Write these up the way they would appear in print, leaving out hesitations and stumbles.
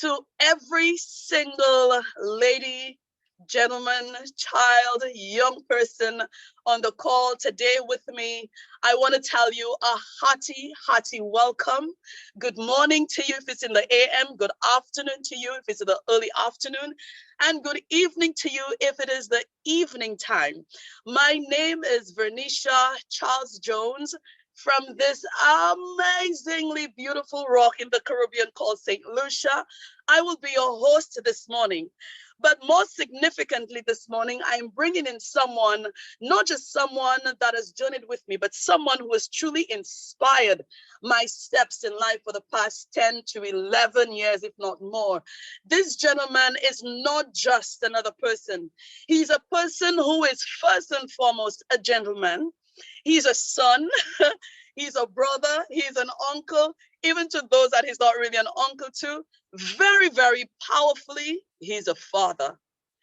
To every single lady, gentleman, child, young person on the call today with me, I want to tell you a hearty welcome. Good morning to you if it's in the AM, good afternoon to you if it's in the early afternoon, and good evening to you if it is the evening time. My name is Vernisha Charles Jones from this amazingly beautiful rock in the Caribbean called St. Lucia. I will be your host this morning. But more significantly this morning, I'm bringing in someone, not just someone that has journeyed with me, but someone who has truly inspired my steps in life for the past 10 to 11 years, if not more. This gentleman is not just another person. He's a person who is first and foremost a gentleman. He's a son, he's a brother, he's an uncle, even to those that he's not really an uncle to. Very, very powerfully, he's a father.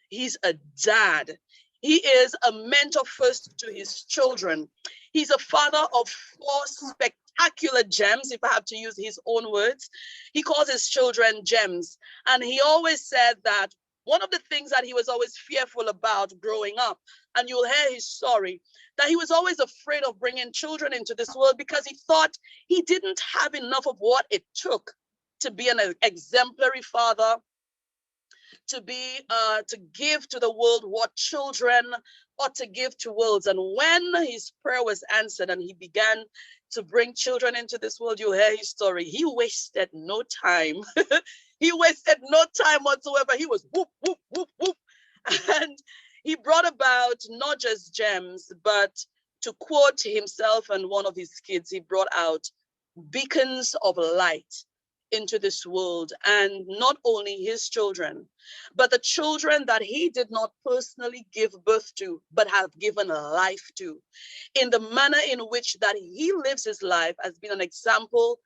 He's a dad. He is a mentor first to his children. He's a father of 4 spectacular gems, if I have to use his own words. He calls his children gems. And he always said that one of the things that he was always fearful about growing up, and you'll hear his story, that he was always afraid of bringing children into this world because he thought he didn't have enough of what it took to be an exemplary father, to give to the world what children ought to give to worlds. And when his prayer was answered and he began to bring children into this world, you'll hear his story. He wasted no time. He wasted no time whatsoever. He was whoop, whoop, whoop, whoop. And he brought about not just gems, but to quote himself and one of his kids, he brought out beacons of light into this world. And not only his children, but the children that he did not personally give birth to, but have given life to. In the manner in which that he lives his life has been an example,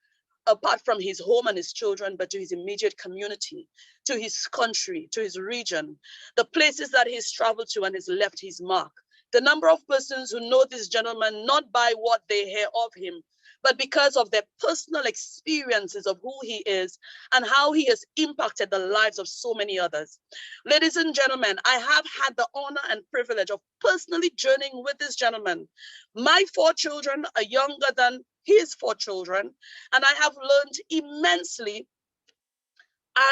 apart from his home and his children, but to his immediate community, to his country, to his region, the places that he's traveled to and has left his mark. The number of persons who know this gentleman, not by what they hear of him, but because of their personal experiences of who he is and how he has impacted the lives of so many others. Ladies and gentlemen, I have had the honor and privilege of personally journeying with this gentleman. My 4 children are younger than his 4 children, and I have learned immensely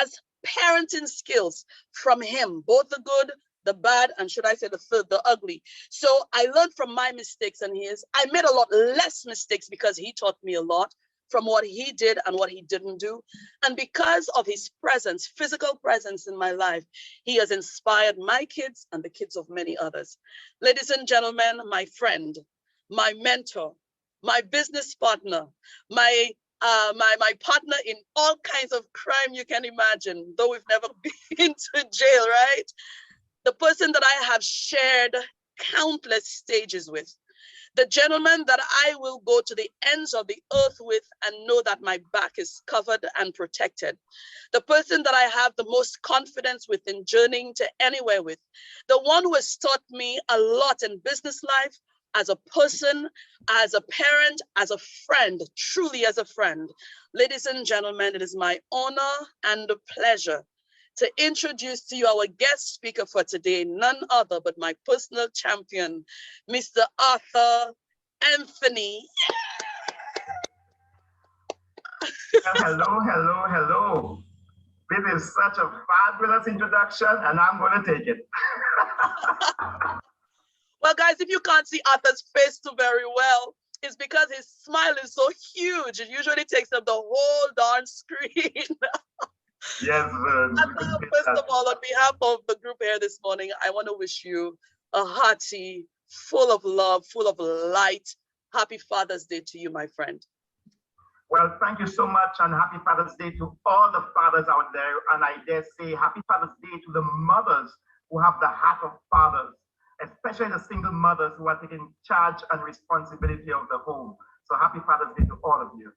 as parenting skills from him, both the good, the bad, and should I say the third, the ugly. So I learned from my mistakes and his. I made a lot less mistakes because he taught me a lot from what he did and what he didn't do. And because of his presence, physical presence in my life, he has inspired my kids and the kids of many others. Ladies and gentlemen, my friend, my mentor, my business partner, my partner in all kinds of crime you can imagine, though we've never been to jail, right? The person that I have shared countless stages with, the gentleman that I will go to the ends of the earth with and know that my back is covered and protected, the person that I have the most confidence with in journeying to anywhere with, the one who has taught me a lot in business life, as a person, as a parent, as a friend, truly as a friend. Ladies and gentlemen, it is my honor and a pleasure to introduce to you our guest speaker for today, none other but my personal champion, Mr. Arthur Anthony. Hello. This is such a fabulous introduction, and I'm going to take it. Well, guys, if you can't see Arthur's face too very well, it's because his smile is so huge. It usually takes up the whole darn screen. Yes. First of all, on behalf of the group here this morning, I want to wish you a hearty, full of love, full of light, happy Father's Day to you, my friend. Well, thank you so much, and happy Father's Day to all the fathers out there. And I dare say happy Father's Day to the mothers who have the heart of fathers, especially the single mothers who are taking charge and responsibility of the home. So happy Father's Day to all of you.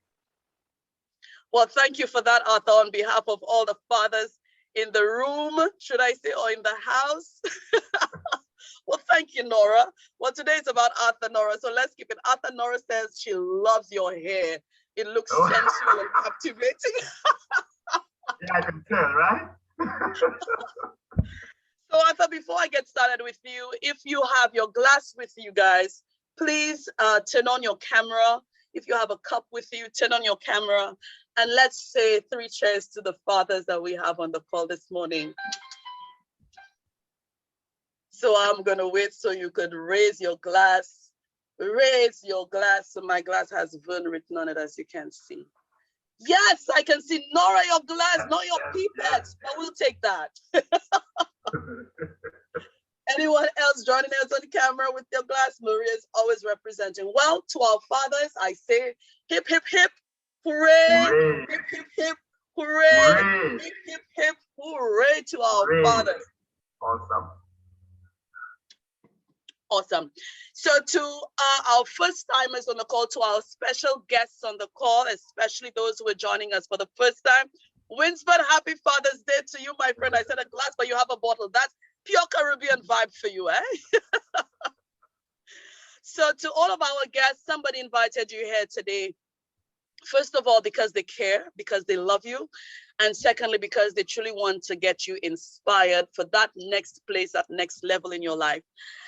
Well, thank you for that, Arthur, on behalf of all the fathers in the room, should I say, or in the house. Well, thank you, Nora. Well, today is about Arthur, Nora, so let's keep it. Arthur, Nora says she loves your hair. It looks sensual and captivating. Yeah, I can tell, right? So Arthur, before I get started with you, if you have your glass with you guys, please turn on your camera. If you have a cup with you, turn on your camera. And let's say 3 cheers to the fathers that we have on the call this morning. So I'm going to wait so you could raise your glass. Raise your glass. So my glass has Vern written on it, as you can see. Yes, I can see Nora, your glass, not your pipettes, but we'll take that. Anyone else joining us on camera with your glass? Maria is always representing. Well, to our fathers, I say hip, hip, hip, hooray, Hooray. hip, hip, hip, hooray, Hooray. hip, hip, hip, hooray to our Hooray. fathers. Awesome. Awesome. So to our first timers on the call, to our special guests on the call, especially those who are joining us for the first time, Winsford, happy Father's Day to you, my friend. I said a glass, but you have a bottle. That's pure Caribbean vibe for you, eh? So to all of our guests, somebody invited you here today. First of all, because they care, because they love you. And secondly, because they truly want to get you inspired for that next place, that next level in your life.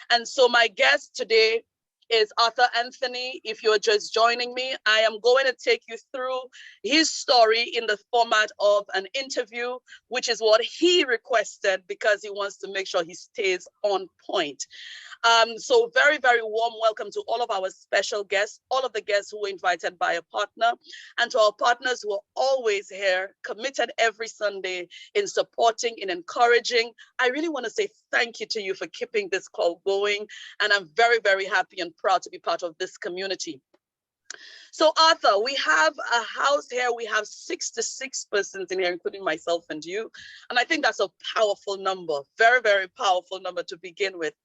And so my guest today is Arthur Anthony. If you're just joining me, I am going to take you through his story in the format of an interview, which is what he requested because he wants to make sure he stays on point. So very, very warm welcome to all of our special guests, all of the guests who were invited by a partner, and to our partners who are always here, committed every Sunday in supporting, in encouraging. I really want to say thank you to you for keeping this call going. And I'm very, very happy and proud to be part of this community. So Arthur, we have a house here. We have 66 persons in here, including myself and you. And I think that's a powerful number, very, very powerful number to begin with.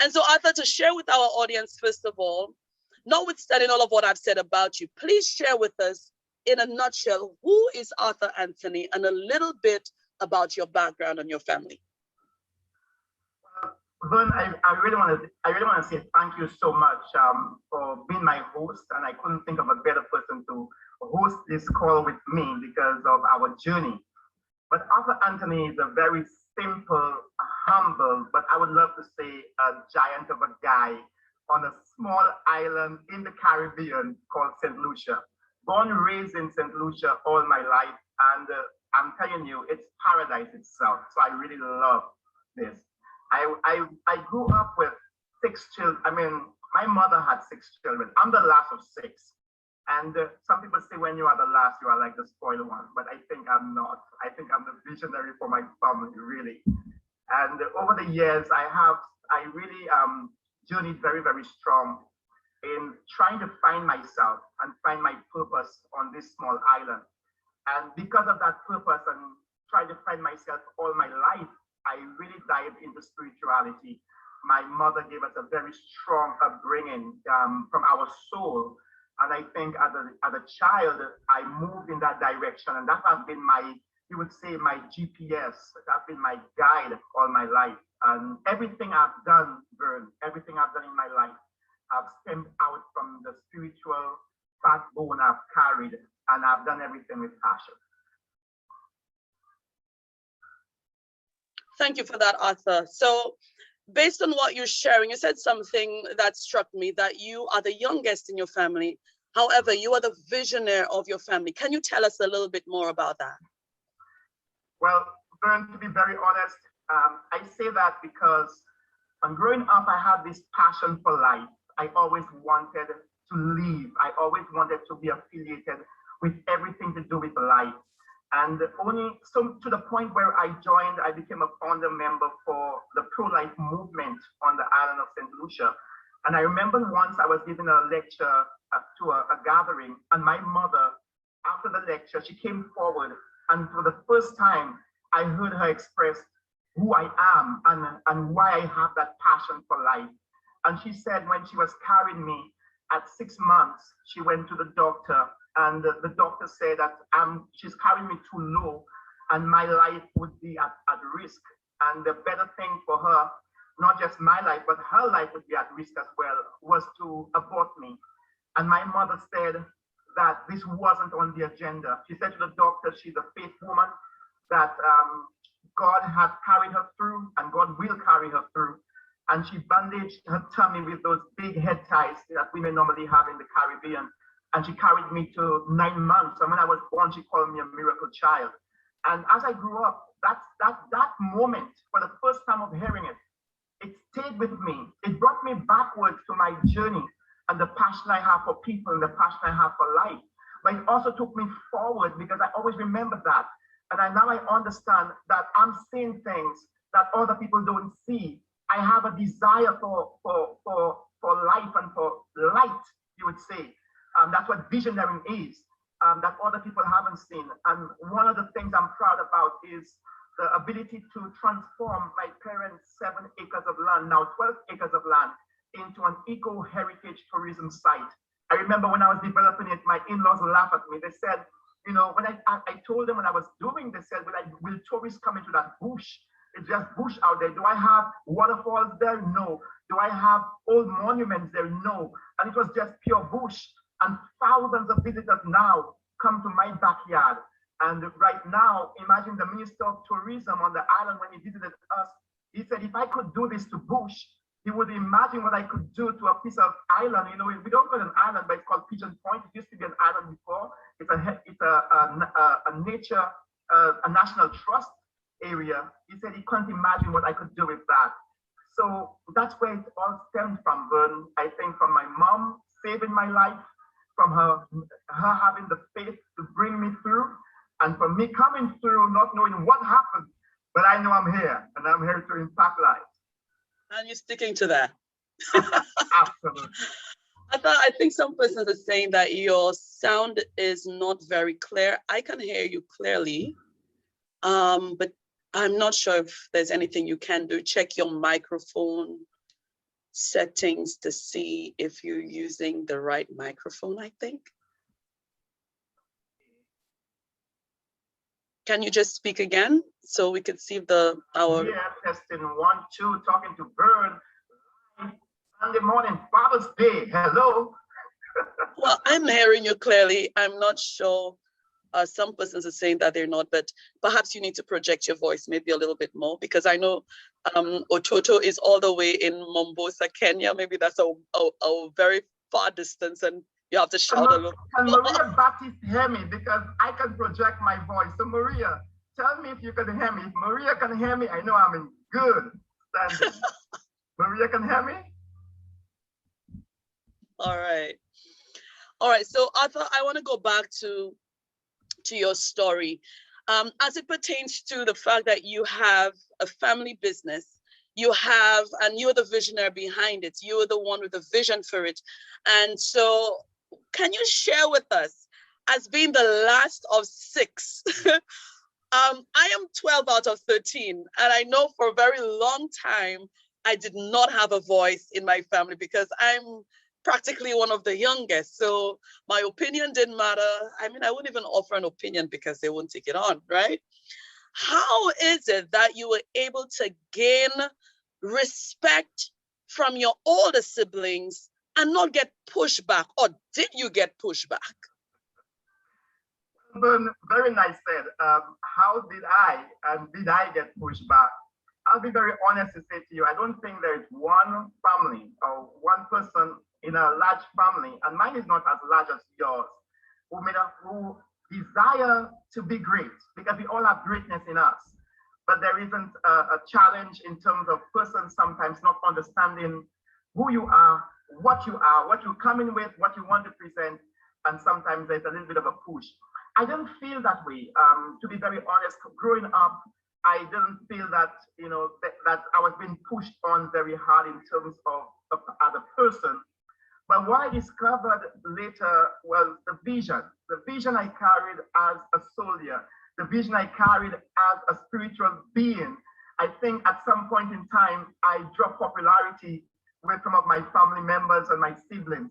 And so Arthur, to share with our audience, first of all, notwithstanding all of what I've said about you, please share with us in a nutshell, who is Arthur Anthony and a little bit about your background and your family. Vern, I really want to say thank you so much for being my host, and I couldn't think of a better person to host this call with me because of our journey. But Arthur Anthony is a very simple, humble, but I would love to say a giant of a guy on a small island in the Caribbean called St. Lucia. Born and raised in St. Lucia all my life, and I'm telling you, it's paradise itself. So I really love this. I grew up with 6 children. I mean, my mother had 6 children. I'm the last of 6. And some people say when you are the last, you are like the spoiled one. But I think I'm not. I think I'm the visionary for my family, really. And over the years, I really journeyed very, very strong in trying to find myself and find my purpose on this small island. And because of that purpose and trying to find myself all my life, I really dived into spirituality. My mother gave us a very strong upbringing from our soul. And I think as a child, I moved in that direction. And that has been you would say my GPS. That's been my guide all my life. And everything I've done, Vern, everything I've done in my life, I've stemmed out from the spiritual backbone I've carried. And I've done everything with passion. Thank you for that, Arthur. So based on what you're sharing, you said something that struck me, that you are the youngest in your family. However, you are the visionary of your family. Can you tell us a little bit more about that? Well, Vern, to be very honest, I say that because when growing up, I had this passion for life. I always wanted to live. I always wanted to be affiliated with everything to do with life. And only so to the point where I became a founder member for the pro-life movement on the island of St. Lucia. And I remember once I was giving a lecture to a gathering, and my mother, after the lecture, she came forward, and for the first time, I heard her express who I am and why I have that passion for life. And she said when she was carrying me at 6 months, she went to the doctor, and the doctor said that she's carrying me too low and my life would be at risk. And the better thing for her, not just my life, but her life would be at risk as well, was to abort me. And my mother said that this wasn't on the agenda. She said to the doctor, she's a faith woman, that God had carried her through and God will carry her through. And she bandaged her tummy with those big head ties that women normally have in the Caribbean. And she carried me to 9 months. And when I was born, she called me a miracle child. And as I grew up, that moment, for the first time of hearing it, it stayed with me. It brought me backwards to my journey and the passion I have for people and the passion I have for life. But it also took me forward because I always remember that. And now I understand that I'm seeing things that other people don't see. I have a desire for life and for light, you would say. That's what visionary is, that other people haven't seen. And one of the things I'm proud about is the ability to transform my parents' 7 acres of land, now 12 acres of land, into an eco-heritage tourism site. I remember when I was developing it, my in-laws laughed at me. They said, you know, when I told them when I was doing this, they said, will tourists come into that bush? It's just bush out there. Do I have waterfalls there? No. Do I have old monuments there? No. And it was just pure bush. And thousands of visitors now come to my backyard. And right now, imagine the Minister of Tourism on the island when he visited us. He said, if I could do this to bush, he would imagine what I could do to a piece of island. You know, we don't call it an island, but it's called Pigeon Point. It used to be an island before. It's a nature, a national trust area. He said he couldn't imagine what I could do with that. So that's where it all stemmed from, Vern. I think from my mom saving my life, from her having the faith to bring me through, and from me coming through not knowing what happened, but I know I'm here, and I'm here to impact lives. And you're sticking to that. Absolutely. I think some persons are saying that your sound is not very clear. I can hear you clearly, but I'm not sure if there's anything you can do. Check your microphone settings to see if you're using the right microphone, I think. Can you just speak again so we could see if our... Yeah, testing 1, 2, talking to Bird. Sunday morning, Father's Day, hello. Well, I'm hearing you clearly. I'm not sure. Some persons are saying that they're not, but perhaps you need to project your voice maybe a little bit more, because I know Ototo is all the way in Mombasa, Kenya. Maybe that's a very far distance and you have to shout a little. Can Maria Baptiste hear me? Because I can project my voice. So Maria, tell me if you can hear me. If Maria can hear me, I know I'm in good standing. Maria can hear me? All right. All right. So Arthur, I want to go back to your story. As it pertains to the fact that you have a family business, and you're the visionary behind it. You're the one with the vision for it. And so can you share with us, as being the last of 6, I am 12 out of 13, and I know for a very long time, I did not have a voice in my family because I'm practically one of the youngest. So my opinion didn't matter. I mean, I wouldn't even offer an opinion because they wouldn't take it on, right? How is it that you were able to gain respect from your older siblings and not get pushback? Or did you get pushback? Very nice said. How did I get pushback? I'll be very honest to say to you, I don't think there is one family or one person in a large family, and mine is not as large as yours, who desire to be great, because we all have greatness in us. But there isn't a challenge in terms of persons sometimes not understanding who you are, what you're coming with, what you want to present, and sometimes there's a little bit of a push. I didn't feel that way. To be very honest, growing up, I didn't feel that, you know, that I was being pushed on very hard in terms of as a person. But what I discovered later was the vision I carried as a soldier, the vision I carried as a spiritual being. I think at some point in time, I dropped popularity with some of my family members and my siblings.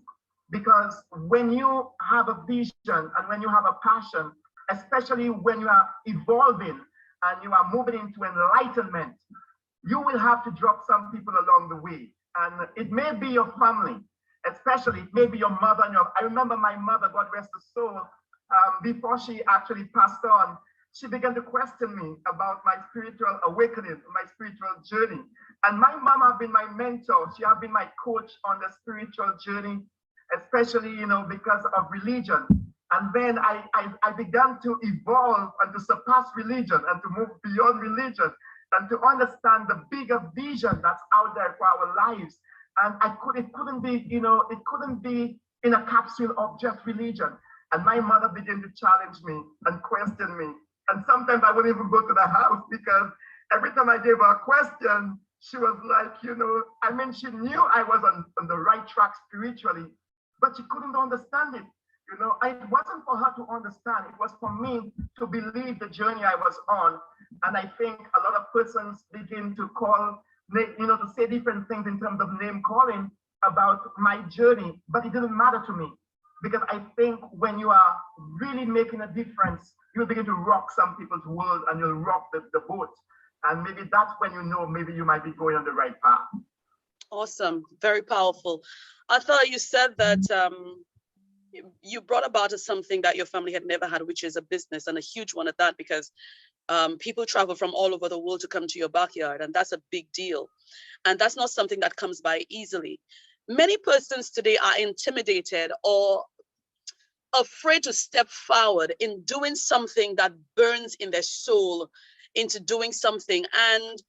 Because when you have a vision and when you have a passion, especially when you are evolving and you are moving into enlightenment, you will have to drop some people along the way. And it may be your family, especially it may be your mother. I remember my mother, God rest her soul, before she actually passed on, she began to question me about my spiritual awakening, my spiritual journey. And my mom has been my mentor. She has been my coach on the spiritual journey, especially, because of religion. And then I began to evolve and to surpass religion and to move beyond religion and to understand the bigger vision that's out there for our lives. And it couldn't be in a capsule of just religion. And my mother began to challenge me and question me. And sometimes I wouldn't even go to the house because every time I gave her a question, she was like, she knew I was on the right track spiritually, but she couldn't understand it. It wasn't for her to understand. It was for me to believe the journey I was on. And I think a lot of persons begin to to say different things in terms of name calling about my journey, but it didn't matter to me. Because I think when you are really making a difference, you'll begin to rock some people's world and you'll rock the boat. And maybe that's when maybe you might be going on the right path. Awesome. Very powerful. I thought you said that you brought about something that your family had never had, which is a business, and a huge one at that, because people travel from all over the world to come to your backyard, and that's a big deal. And that's not something that comes by easily. Many persons today are intimidated or afraid to step forward in doing something that burns in their soul into doing something. And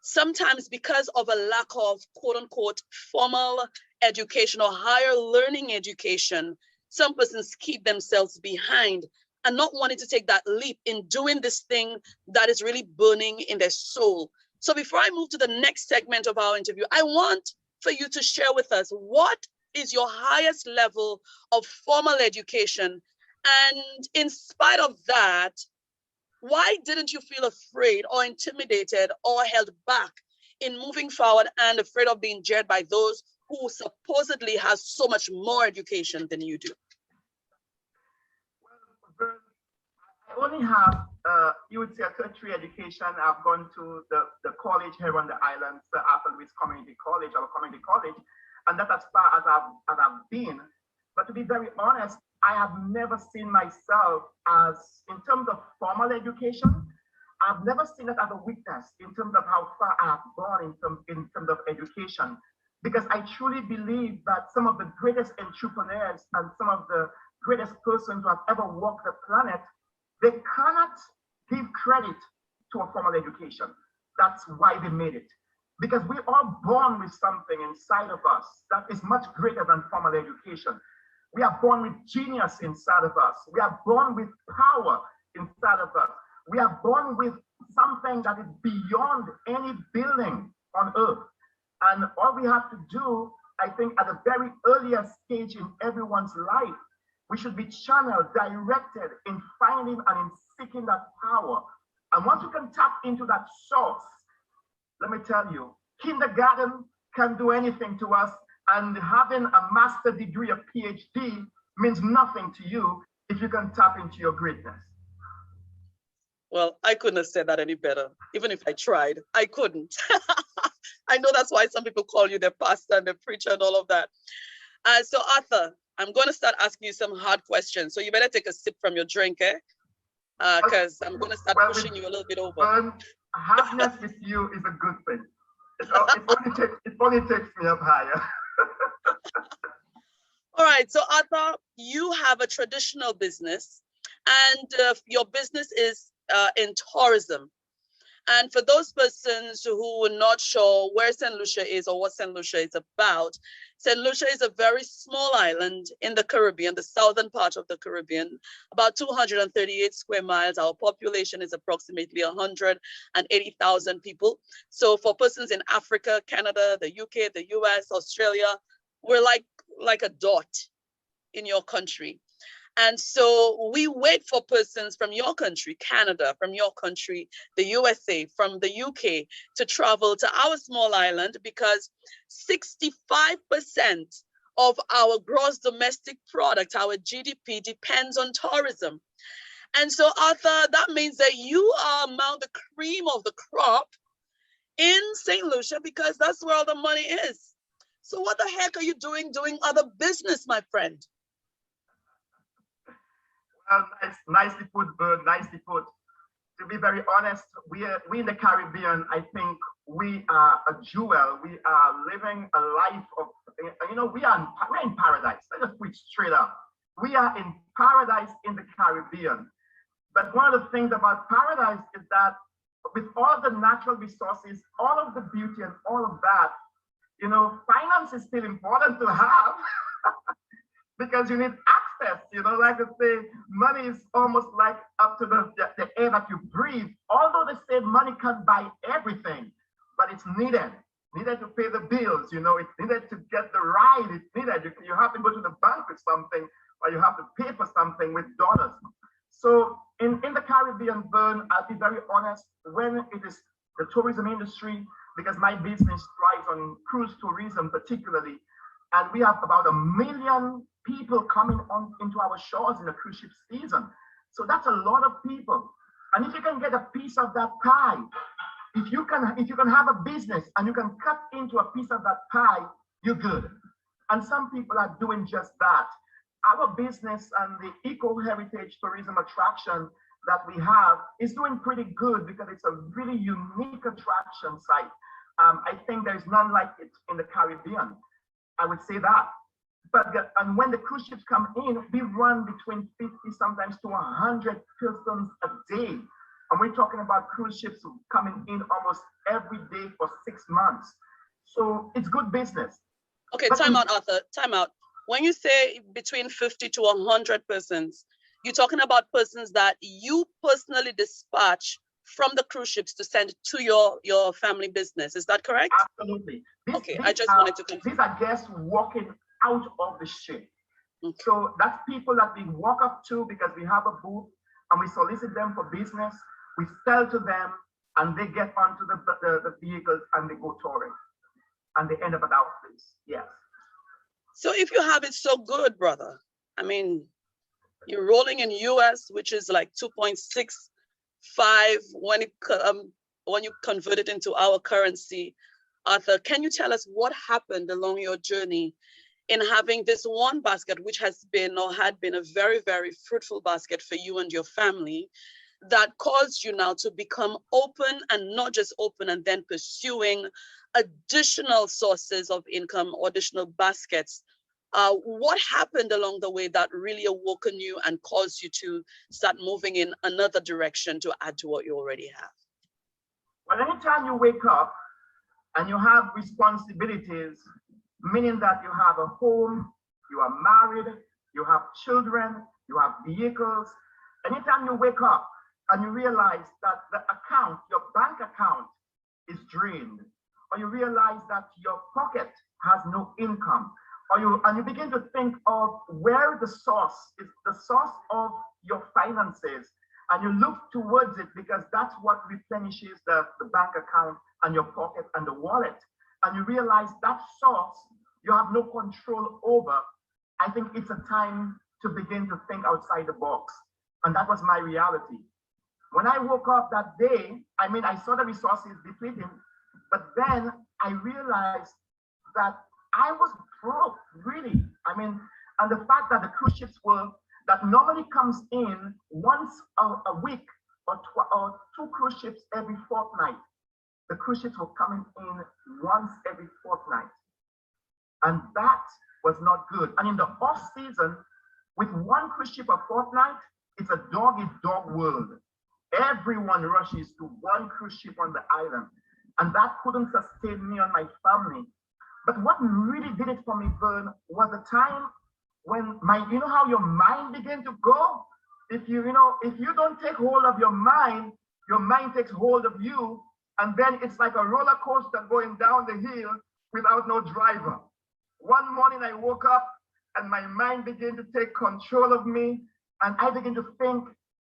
sometimes because of a lack of quote unquote formal education or higher learning education, some persons keep themselves behind and not wanting to take that leap in doing this thing that is really burning in their soul. So before I move to the next segment of our interview, I want for you to share with us, what is your highest level of formal education? And in spite of that, why didn't you feel afraid or intimidated or held back in moving forward and afraid of being judged by those who supposedly has so much more education than you do? Well, I only have, you would say, a tertiary education. I've gone to the college here on the island, the Opulence Community College, our community college, and that's as far as I've been. But to be very honest, I have never seen myself as, in terms of formal education, I've never seen it as a weakness in terms of how far I have gone in terms of education. Because I truly believe that some of the greatest entrepreneurs and some of the greatest persons who have ever walked the planet, they cannot give credit to a formal education. That's why they made it. Because we are born with something inside of us that is much greater than formal education. We are born with genius inside of us. We are born with power inside of us. We are born with something that is beyond any building on earth. And all we have to do, I think, at a very earliest stage in everyone's life, we should be channeled, directed in finding and in seeking that power. And once you can tap into that source, let me tell you, kindergarten can do anything to us, and having a master's degree, a PhD, means nothing to you if you can tap into your greatness. Well, I couldn't have said that any better. Even if I tried, I couldn't. I know that's why some people call you the pastor and the preacher and all of that. So Arthur, I'm going to start asking you some hard questions. So you better take a sip from your drink, eh? Because I'm going to start pushing you a little bit over. Hardness with you is a good thing. It only takes me up higher. All right. So Arthur, you have a traditional business, and your business is in tourism. And for those persons who are not sure where St. Lucia is or what St. Lucia is about, St. Lucia is a very small island in the Caribbean, the southern part of the Caribbean, about 238 square miles. Our population is approximately 180,000 people. So for persons in Africa, Canada, the UK, the US, Australia, we're like a dot in your country. And so we wait for persons from your country, Canada, from your country, the USA, from the UK, to travel to our small island, because 65% of our gross domestic product, our GDP, depends on tourism. And so, Arthur, that means that you are among the cream of the crop in St. Lucia, because that's where all the money is. So what the heck are you doing other business, my friend? Nicely put, Bird, nicely put. to be very honest, we in the Caribbean, I think we are a jewel. We are living a life of, we're in paradise. Let's just put it straight up. We are in paradise in the Caribbean. But one of the things about paradise is that with all the natural resources, all of the beauty and all of that, finance is still important to have because you need access, like I say, money is almost like up to the air that you breathe. Although they say money can't buy everything, but it's needed to pay the bills, it's needed to get the ride, it's needed. You have to go to the bank with something, or you have to pay for something with dollars. So in the Caribbean, Vern, I'll be very honest, when it is the tourism industry, because my business thrives on cruise tourism particularly, and we have about 1 million people coming into our shores in the cruise ship season. So that's a lot of people. And if you can get a piece of that pie, if you can have a business and you can cut into a piece of that pie, you're good. And some people are doing just that. Our business and the eco-heritage tourism attraction that we have is doing pretty good because it's a really unique attraction site. I think there's none like it in the Caribbean. I would say that. And when the cruise ships come in, we run between 50, sometimes to 100 persons a day. And we're talking about cruise ships coming in almost every day for 6 months. So it's good business. Okay, time out, Arthur, time out. When you say between 50 to 100 persons, you're talking about persons that you personally dispatch from the cruise ships to send to your family business. Is that correct? Absolutely. I just wanted to confirm. These are guests walking out of the ship. Okay. So that's people that we walk up to because we have a booth and we solicit them for business. We sell to them and they get onto the vehicles and they go touring and they end up at our place. Yes. So if you have it so good, brother, I mean, you're rolling in US, which is like 2.65 when you convert it into our currency. Arthur, can you tell us what happened along your journey in having this one basket, which has been or had been a very, very fruitful basket for you and your family, that caused you now to become open, and not just open and then pursuing additional sources of income or additional baskets? What happened along the way that really awoken you and caused you to start moving in another direction to add to what you already have? Well, anytime you wake up and you have responsibilities, meaning that you have a home, you are married, you have children, you have vehicles, anytime you wake up and you realize that the account, your bank account is drained, or you realize that your pocket has no income, and you begin to think of where the source is, the source of your finances, and you look towards it because that's what replenishes the bank account and your pocket and the wallet, and you realize that source you have no control over. I think it's a time to begin to think outside the box. And that was my reality. When I woke up that day, I saw the resources depleting, but then I realized that I was broke, really. And the fact that the cruise ships that normally comes in once a week or 2 cruise ships every fortnight, the cruise ships were coming in once every fortnight. And that was not good. And in the off season, with 1 cruise ship a fortnight, it's a dog-eat-dog world. Everyone rushes to 1 cruise ship on the island. And that couldn't sustain me and my family. But what really did it for me, Vern, was the time when how your mind began to go? If you don't take hold of your mind takes hold of you. And then it's like a roller coaster going down the hill without no driver. One morning I woke up and my mind began to take control of me. And I began to think,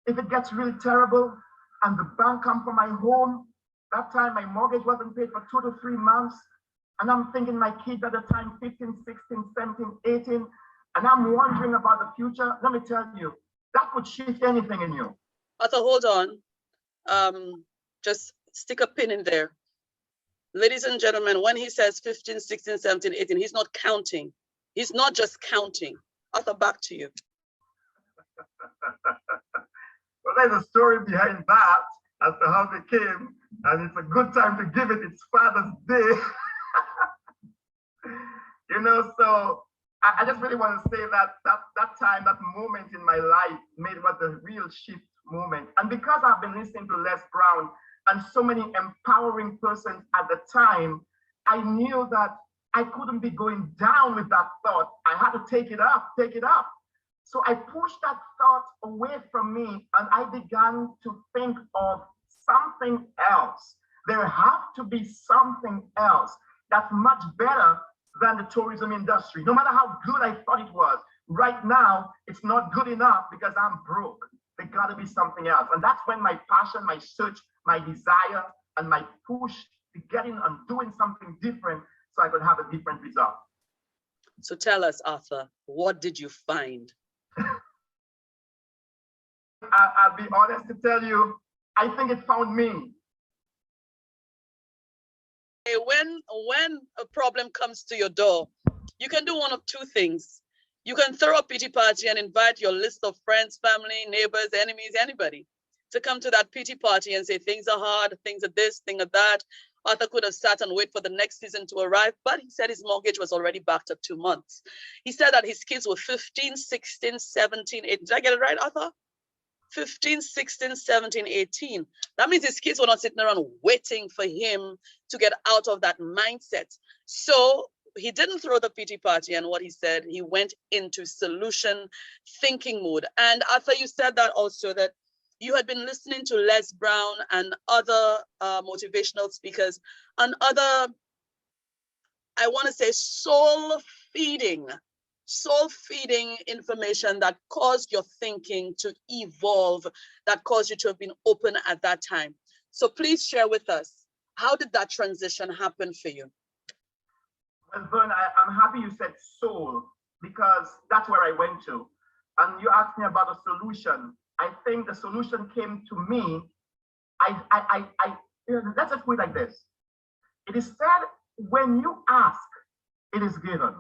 if it gets really terrible and the bank comes for my home, that time my mortgage wasn't paid for 2 to 3 months. And I'm thinking my kids at the time, 15, 16, 17, 18, and I'm wondering about the future. Let me tell you, that could shift anything in you. Arthur, hold on. Just stick a pin in there. Ladies and gentlemen, when he says 15, 16, 17, 18, he's not counting. He's not just counting. Arthur, back to you. Well, there's a story behind that as to how they came, and it's a good time to give it. It's Father's Day. You know, so I just really want to say that time, that moment in my life was a real shift moment. And because I've been listening to Les Brown and so many empowering persons at the time, I knew that I couldn't be going down with that thought. I had to take it up. So I pushed that thought away from me and I began to think of something else. There has to be something else that's much better than the tourism industry. No matter how good I thought it was, right now, it's not good enough because I'm broke. There gotta be something else. And that's when my passion, my search, my desire, and my push to get in and doing something different so I could have a different result. So tell us, Arthur, what did you find? I'll be honest to tell you, I think it found me. When a problem comes to your door, you can do one of two things. You can throw a pity party and invite your list of friends, family, neighbors, enemies, anybody to come to that pity party and say things are hard, things are this, things are that. Arthur could have sat and wait for the next season to arrive, but he said his mortgage was already backed up 2 months. He said that his kids were 15, 16, 17, 18. Did I get it right, Arthur? 15, 16, 17, 18. That means his kids were not sitting around waiting for him to get out of that mindset. So he didn't throw the pity party, and what he said, he went into solution thinking mode. And Arthur, you said that also, that you had been listening to Les Brown and other motivational speakers and other, I want to say, soul feeding information that caused your thinking to evolve, that caused you to have been open at that time. So please share with us, how did that transition happen for you? Well, Vern, I'm happy you said soul, because that's where I went to. And you asked me about a solution. I think the solution came to me. Let's just put it like this. It is said, when you ask, it is given.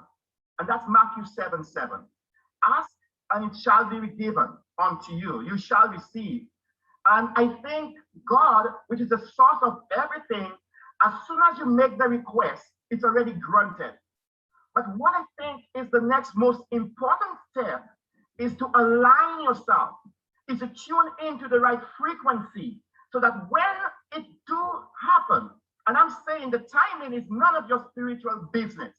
And that's Matthew 7:7. Ask and it shall be given unto you. You shall receive. And I think God, which is the source of everything, as soon as you make the request, it's already granted. But what I think is the next most important step is to align yourself, is to tune into the right frequency so that when it do happen, and I'm saying the timing is none of your spiritual business,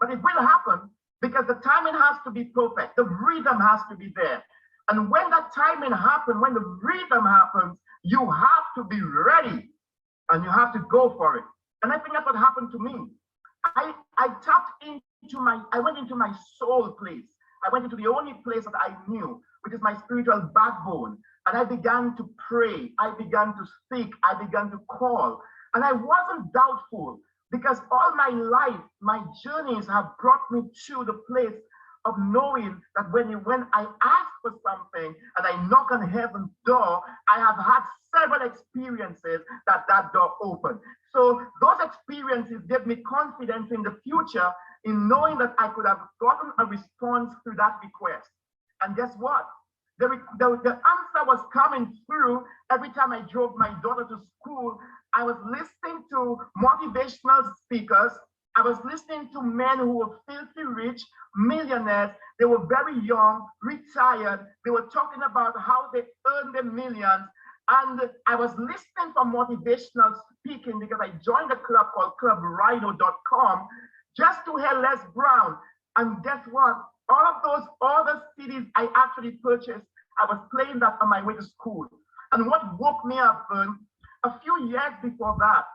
but it will happen because the timing has to be perfect. The rhythm has to be there. And when that timing happens, when the rhythm happens, you have to be ready and you have to go for it. And I think that's what happened to me. I tapped into I went into my soul place. I went into the only place that I knew, which is my spiritual backbone. And I began to pray. I began to speak. I began to call. And I wasn't doubtful, because all my life, my journeys have brought me to the place of knowing that when I ask for something and I knock on heaven's door, I have had several experiences that door opened. So those experiences gave me confidence in the future, in knowing that I could have gotten a response to that request. And guess what? The answer was coming through every time I drove my daughter to school. I was listening to motivational speakers. I was listening to men who were filthy rich, millionaires. They were very young, retired. They were talking about how they earned their millions. And I was listening for motivational speaking because I joined a club called clubrhino.com just to hear Les Brown. And guess what? All of those other CDs I actually purchased, I was playing that on my way to school. And what woke me up, a few years before that,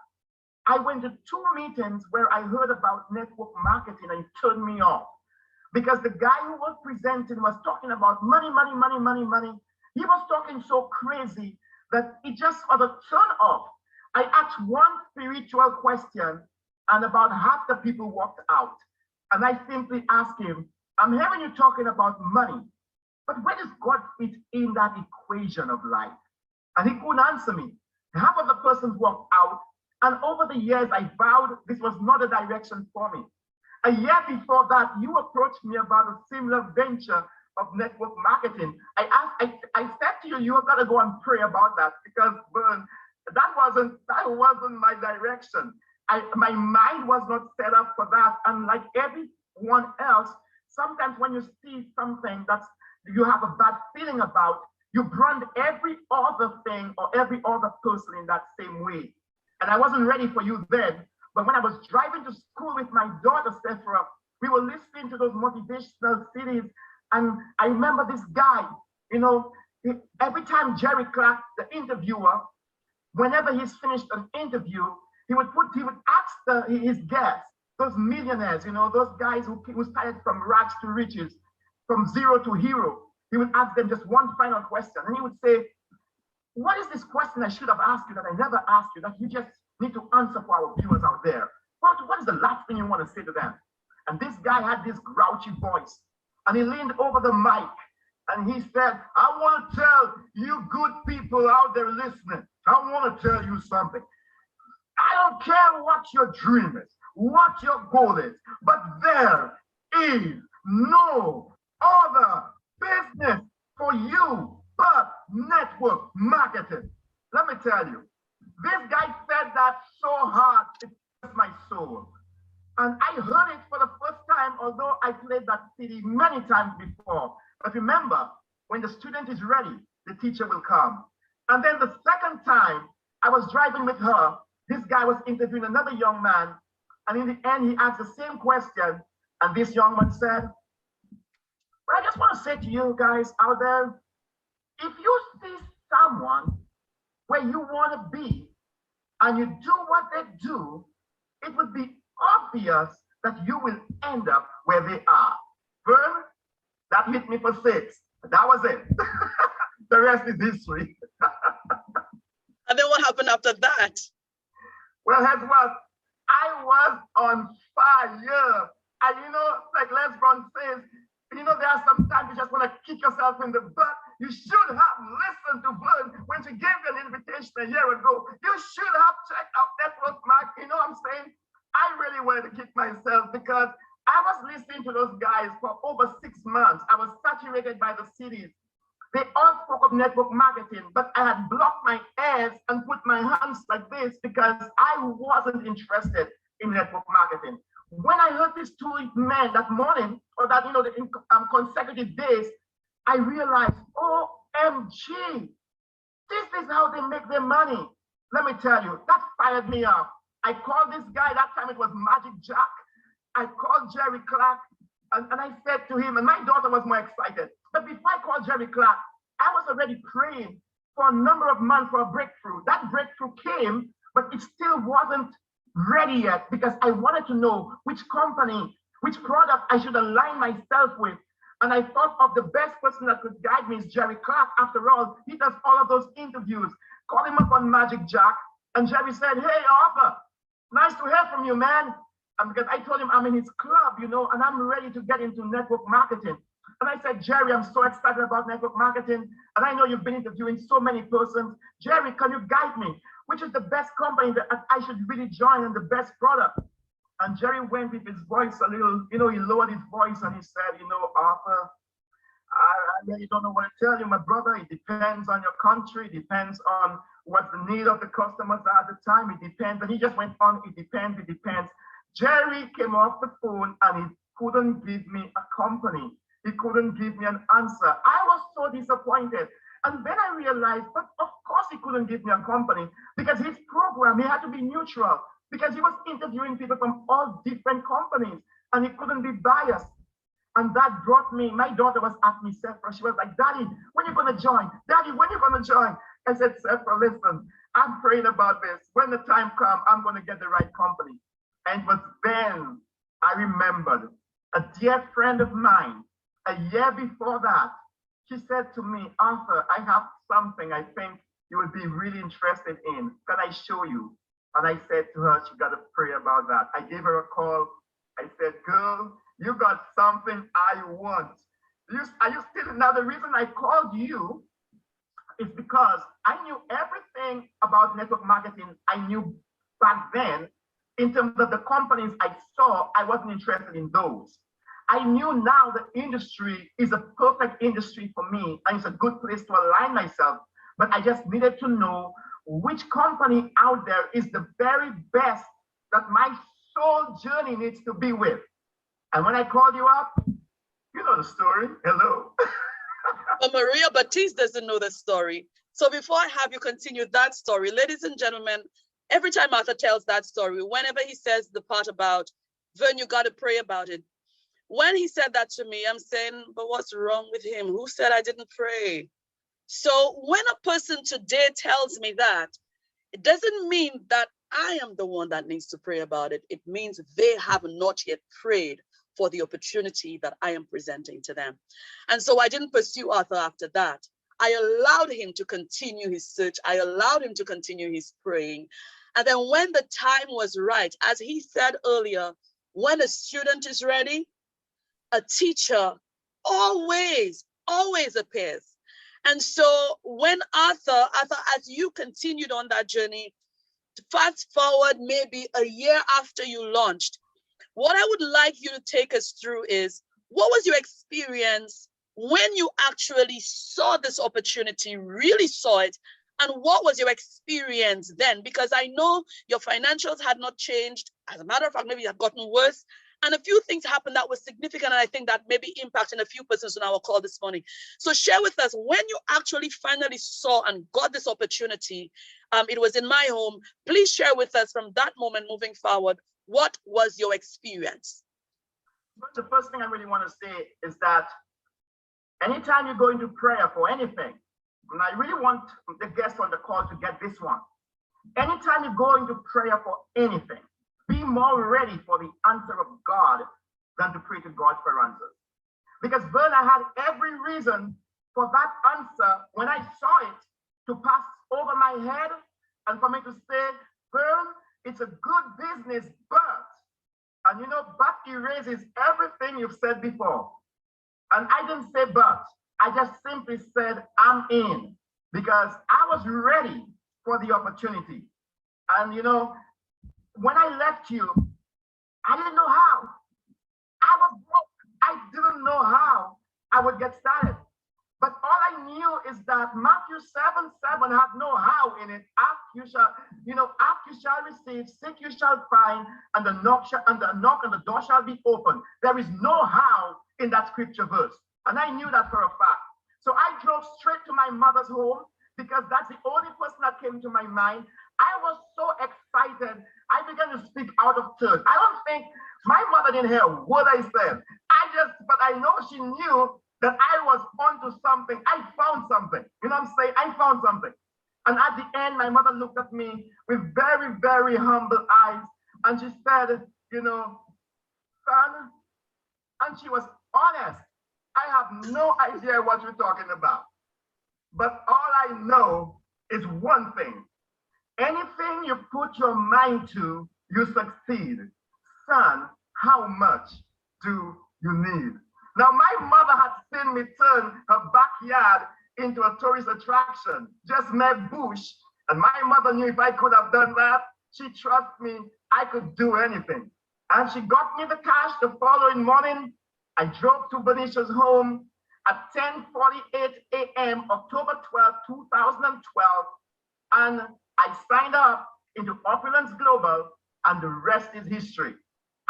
I went to 2 meetings where I heard about network marketing, and it turned me off. Because the guy who was presenting was talking about money, money, money, money, money. He was talking so crazy that it just was a turn off. I asked one spiritual question, and about half the people walked out. And I simply asked him, I'm hearing you talking about money, but where does God fit in that equation of life? And he couldn't answer me. Half of the persons walked out, and over the years, I vowed this was not a direction for me. A year before that, you approached me about a similar venture of network marketing. I said to you, you've got to go and pray about that because that wasn't my direction. My mind was not set up for that. And like everyone else, sometimes when you see something that you have a bad feeling about, you brand every other thing or every other person in that same way. And I wasn't ready for you then. But when I was driving to school with my daughter, Sephora, we were listening to those motivational CDs. And I remember this guy, every time Jerry Clark, the interviewer, whenever he's finished an interview, he would ask his guests, those millionaires, those guys who started from rags to riches, from zero to hero. He would ask them just one final question. And he would say, what is this question I should have asked you that I never asked you that you just need to answer for our viewers out there? What is the last thing you want to say to them? And this guy had this grouchy voice. And he leaned over the mic and he said, I want to tell you good people out there listening, I want to tell you something. I don't care what your dream is, what your goal is, but there is no other business for you but network marketing. Let me tell you, this guy said that so hard, it touched my soul. And I heard it for the first time, although I played that CD many times before. But remember, when the student is ready, the teacher will come. And then the second time I was driving with her, this guy was interviewing another young man. And in the end, he asked the same question. And this young man said, but I just want to say to you guys out there, if you see someone where you want to be and you do what they do, it would be obvious that you will end up where they are. Vern, that hit me for 6. That was it. The rest is history. And then what happened after that? Well, here's what. I was on fire. And like Les Brown says, there are some times you just want to kick yourself in the butt. You should have listened to Vern when she gave you an invitation a year ago. You should have checked out Network Mark. You know what I'm saying? I really wanted to kick myself because I was listening to those guys for over 6 months. I was saturated by the CDs. They all spoke of network marketing, but I had blocked my ears and put my hands like this because I wasn't interested in network marketing. When I heard these 2 men that morning, or that, the consecutive days, I realized, OMG, this is how they make their money. Let me tell you, that fired me up. I called this guy, that time it was Magic Jack. I called Jerry Clark and I said to him, and my daughter was more excited. But before I called Jerry Clark, I was already praying for a number of months for a breakthrough. That breakthrough came, but it still wasn't ready yet because I wanted to know which company, which product I should align myself with. And I thought of the best person that could guide me is Jerry Clark. After all, he does all of those interviews. Call him up on Magic Jack. And Jerry said, hey, Arthur, nice to hear from you, man. And because I told him I'm in his club, and I'm ready to get into network marketing. And I said, Jerry, I'm so excited about network marketing. And I know you've been interviewing so many persons. Jerry, can you guide me? Which is the best company that I should really join and the best product? And Jerry went with his voice a little, he lowered his voice and he said, Arthur, I really don't know what to tell you, my brother. It depends on your country. It depends on what the need of the customers are at the time. It depends. And he just went on, it depends, it depends. Jerry came off the phone and he couldn't give me a company. He couldn't give me an answer. I was so disappointed. And then I realized, but of course he couldn't give me a company because his program, he had to be neutral because he was interviewing people from all different companies and he couldn't be biased. And that brought me, my daughter was at me, Sephora. She was like, Daddy, when are you going to join? Daddy, when are you going to join? I said, Sephora, listen, I'm praying about this. When the time comes, I'm going to get the right company. And it was then I remembered a dear friend of mine, a year before that, she said to me, Arthur, I have something I think you would be really interested in. Can I show you? And I said to her, she got to pray about that. I gave her a call. I said, girl, you got something I want. Are you still? Now, the reason I called you is because I knew everything about network marketing. I knew back then, in terms of the companies I saw, I wasn't interested in those. I knew now the industry is a perfect industry for me, and it's a good place to align myself. But I just needed to know which company out there is the very best that my soul journey needs to be with. And when I called you up, you know the story. Hello. But Maria Batiste doesn't know the story. So before I have you continue that story, ladies and gentlemen, every time Arthur tells that story, whenever he says the part about, Vern, you got to pray about it. When he said that to me, I'm saying, but what's wrong with him? Who said I didn't pray? So when a person today tells me that, it doesn't mean that I am the one that needs to pray about it. It means they have not yet prayed for the opportunity that I am presenting to them. And so I didn't pursue Arthur after that. I allowed him to continue his search. I allowed him to continue his praying. And then when the time was right, as he said earlier, when a student is ready, a teacher always appears. And so when Arthur, as you continued on that journey, fast forward maybe a year after you launched, what I would like you to take us through is, what was your experience when you actually saw this opportunity, really saw it, and what was your experience then? Because I know your financials had not changed. As a matter of fact, maybe it had gotten worse. And a few things happened that was significant, and I think that maybe impacting a few persons on our call this morning. So share with us, when you actually finally saw and got this opportunity, it was in my home. Please share with us from that moment moving forward, what was your experience? But the first thing I really want to say is that anytime you go into prayer for anything, and I really want the guests on the call to get this one, anytime you go into prayer for anything, be more ready for the answer of God than to pray to God for answers. Because Verna had every reason for that answer when I saw it to pass over my head and for me to say, Vern, it's a good business, but, and you know, but erases everything you've said before. And I didn't say but, I just simply said, I'm in, because I was ready for the opportunity. And you know, when I left you, I didn't know how. I was broke. I didn't know how I would get started. But all I knew is that Matthew 7:7 had no how in it. Ask you shall receive, seek you shall find, and the knock and the door shall be open. There is no how in that scripture verse. And I knew that for a fact. So I drove straight to my mother's home because that's the only person that came to my mind. I was so excited. I began to speak out of turn. I don't think my mother didn't hear what I said. But I know she knew that I was onto something. I found something. You know what I'm saying? I found something. And at the end, my mother looked at me with very, very humble eyes. And she said, you know, son, and she was honest. I have no idea what you're talking about. But all I know is one thing. Anything you put your mind to, you succeed. Son, how much do you need? Now, my mother had seen me turn her backyard into a tourist attraction, just met bush. And my mother knew if I could have done that, she trusted me, I could do anything. And she got me the cash the following morning. I drove to Venetia's home at 10:48 a.m., October 12, 2012. And I signed up into Opulence Global, and the rest is history.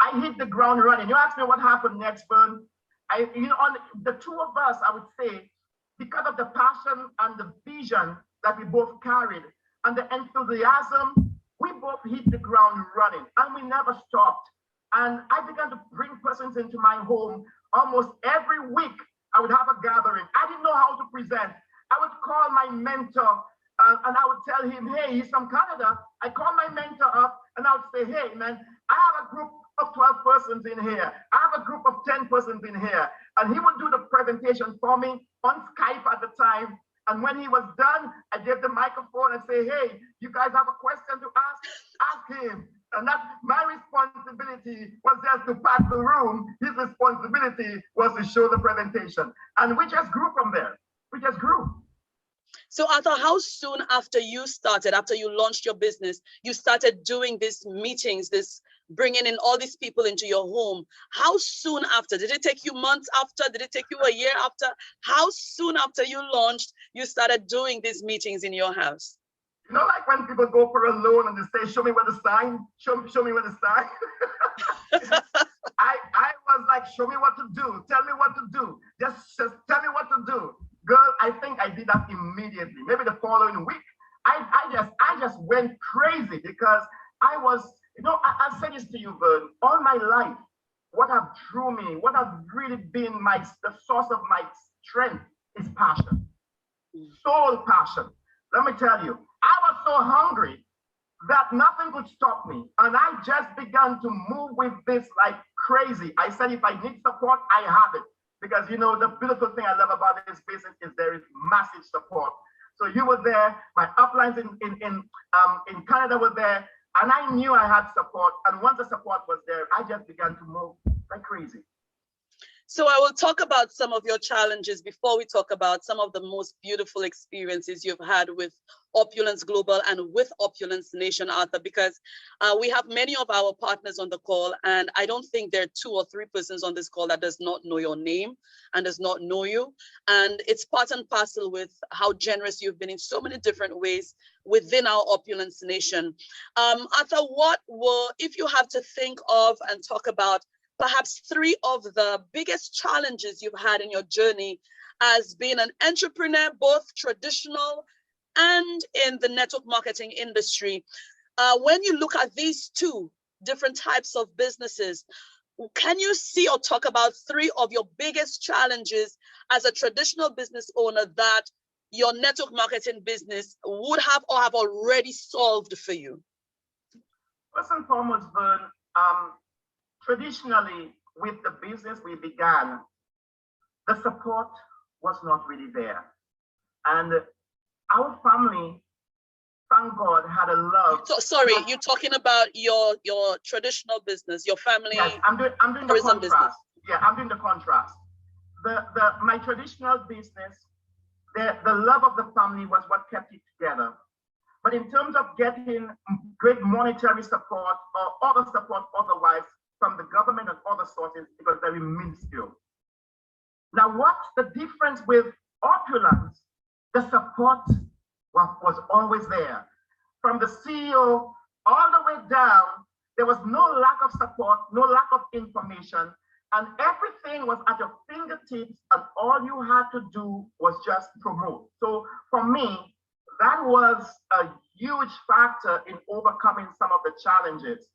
I hit the ground running. You ask me what happened next, Vern. On the two of us, I would say, because of the passion and the vision that we both carried and the enthusiasm, we both hit the ground running and we never stopped. And I began to bring persons into my home almost every week. I would have a gathering. I didn't know how to present. I would call my mentor and I would tell him, hey, he's from Canada. I call my mentor up and I would say, hey, man, I have a group of 12 persons in here. I have a group of 10 persons in here. And he would do the presentation for me on Skype at the time. And when he was done, I gave the microphone and say, hey, you guys have a question to ask him. And that my responsibility was just to pack the room. His responsibility was to show the presentation. And we just grew from there. We just grew. So Arthur, how soon after you launched your business, you started doing these meetings, this bringing in all these people into your home? How soon after? Did it take you months after? Did it take you a year after? How soon after you launched, you started doing these meetings in your house? You know, like when people go for a loan and they say, show me where the sign, show me where the sign. I was like, show me what to do. Tell me what to do. Just tell me what to do. Girl, I think I did that immediately. Maybe the following week, I just went crazy because I was, you know, I said this to you, Vern, all my life, what have drew me, what have really been the source of my strength is passion, soul passion. Let me tell you, I was so hungry that nothing could stop me. And I just began to move with this like crazy. I said, if I need support, I have it. Because, you know, the beautiful thing I love about this business is there is massive support. So you were there, my uplines in Canada were there, and I knew I had support. And once the support was there, I just began to move like crazy. So I will talk about some of your challenges before we talk about some of the most beautiful experiences you've had with Opulence Global and with Opulence Nation, Arthur, because we have many of our partners on the call, and I don't think there are 2 or 3 persons on this call that does not know your name and does not know you. And it's part and parcel with how generous you've been in so many different ways within our Opulence Nation. Arthur, if you have to think of and talk about perhaps 3 of the biggest challenges you've had in your journey as being an entrepreneur, both traditional and in the network marketing industry. When you look at these 2 different types of businesses, can you see or talk about 3 of your biggest challenges as a traditional business owner that your network marketing business would have or have already solved for you? First and foremost, Vern, traditionally, with the business we began, the support was not really there. And our family, thank God, had a love. So, sorry, you're talking about your traditional business, your family. Yes, I'm doing the contrast. Business. Yeah, I'm doing the contrast. My traditional business, the love of the family was what kept it together. But in terms of getting great monetary support or other support otherwise, from the government and other sources, it was very minuscule. Now, what's the difference with Opulence? The support was always there. From the CEO all the way down, there was no lack of support, no lack of information, and everything was at your fingertips, and all you had to do was just promote. So for me, that was a huge factor in overcoming some of the challenges.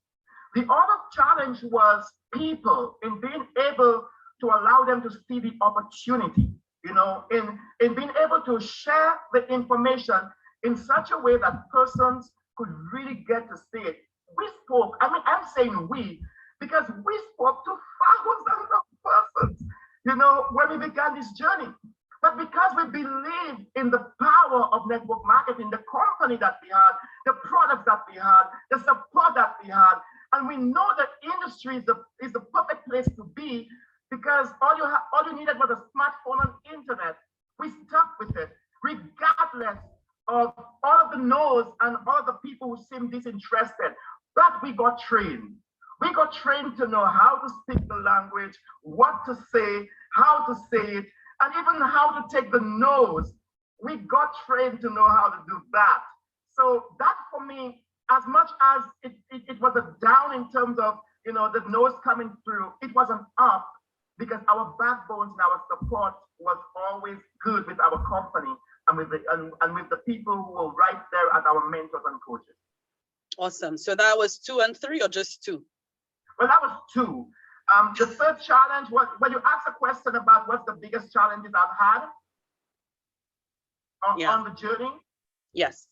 The other challenge was people, in being able to allow them to see the opportunity, you know, in being able to share the information in such a way that persons could really get to see it. We spoke, I mean, I'm saying we, because we spoke to thousands of persons, you know, when we began this journey. But because we believe in the power of network marketing, the company that we had, the products that we had, the support that we had, and we know that industry is the perfect place to be, because all you needed was a smartphone and internet. We stuck with it, regardless of all of the no's and all of the people who seemed disinterested. But we got trained. We got trained to know how to speak the language, what to say, how to say it, and even how to take the no's. We got trained to know how to do that. So that for me, as much as it was a down in terms of, you know, the no's coming through, it was an up, because our backbones and our support was always good with our company and with the people who were right there as our mentors and coaches. Awesome. So that was 2 and 3, or just 2? Well, that was 2. The third challenge was, when you asked a question about what's the biggest challenges I've had on the journey. Yes.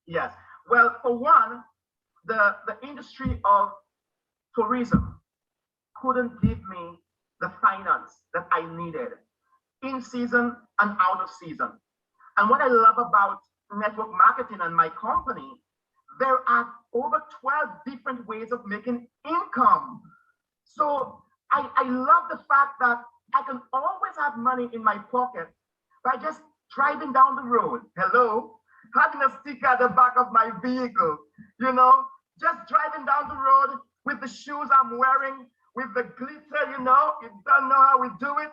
Yes. Well, for one, the industry of tourism couldn't give me the finance that I needed in season and out of season. And what I love about network marketing and my company, there are over 12 different ways of making income. So I love the fact that I can always have money in my pocket by just driving down the road, hello, having a sticker at the back of my vehicle, you know, just driving down the road with the shoes I'm wearing, with the glitter, you don't know how we do it.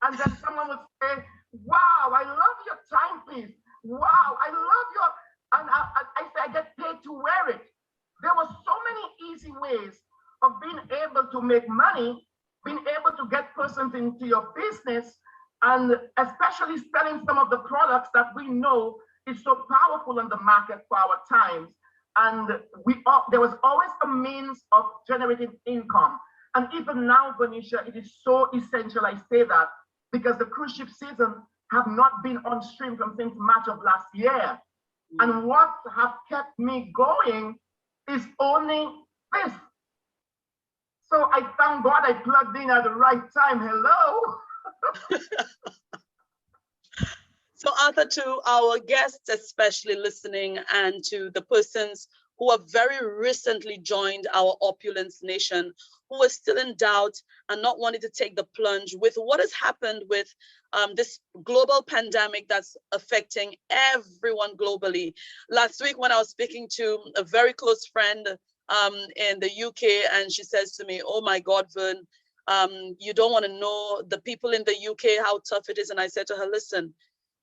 And then someone would say, wow, I love your timepiece. Wow, I love your, and I say, I get paid to wear it. There were so many easy ways of being able to make money, being able to get persons into your business, and especially selling some of the products that we know is so powerful in the market for our times. And there was always a means of generating income. And even now, Bernicia, it is so essential I say that because the cruise ship season have not been on stream since March of last year. And what have kept me going is only this. So I thank God I plugged in at the right time. Hello. So Arthur, to our guests, especially listening, and to the persons who have very recently joined our Opulence Nation, who are still in doubt and not wanting to take the plunge with what has happened with this global pandemic that's affecting everyone globally. Last week when I was speaking to a very close friend in the UK, and she says to me, oh my God, Vern, you don't want to know the people in the UK, how tough it is. And I said to her, listen,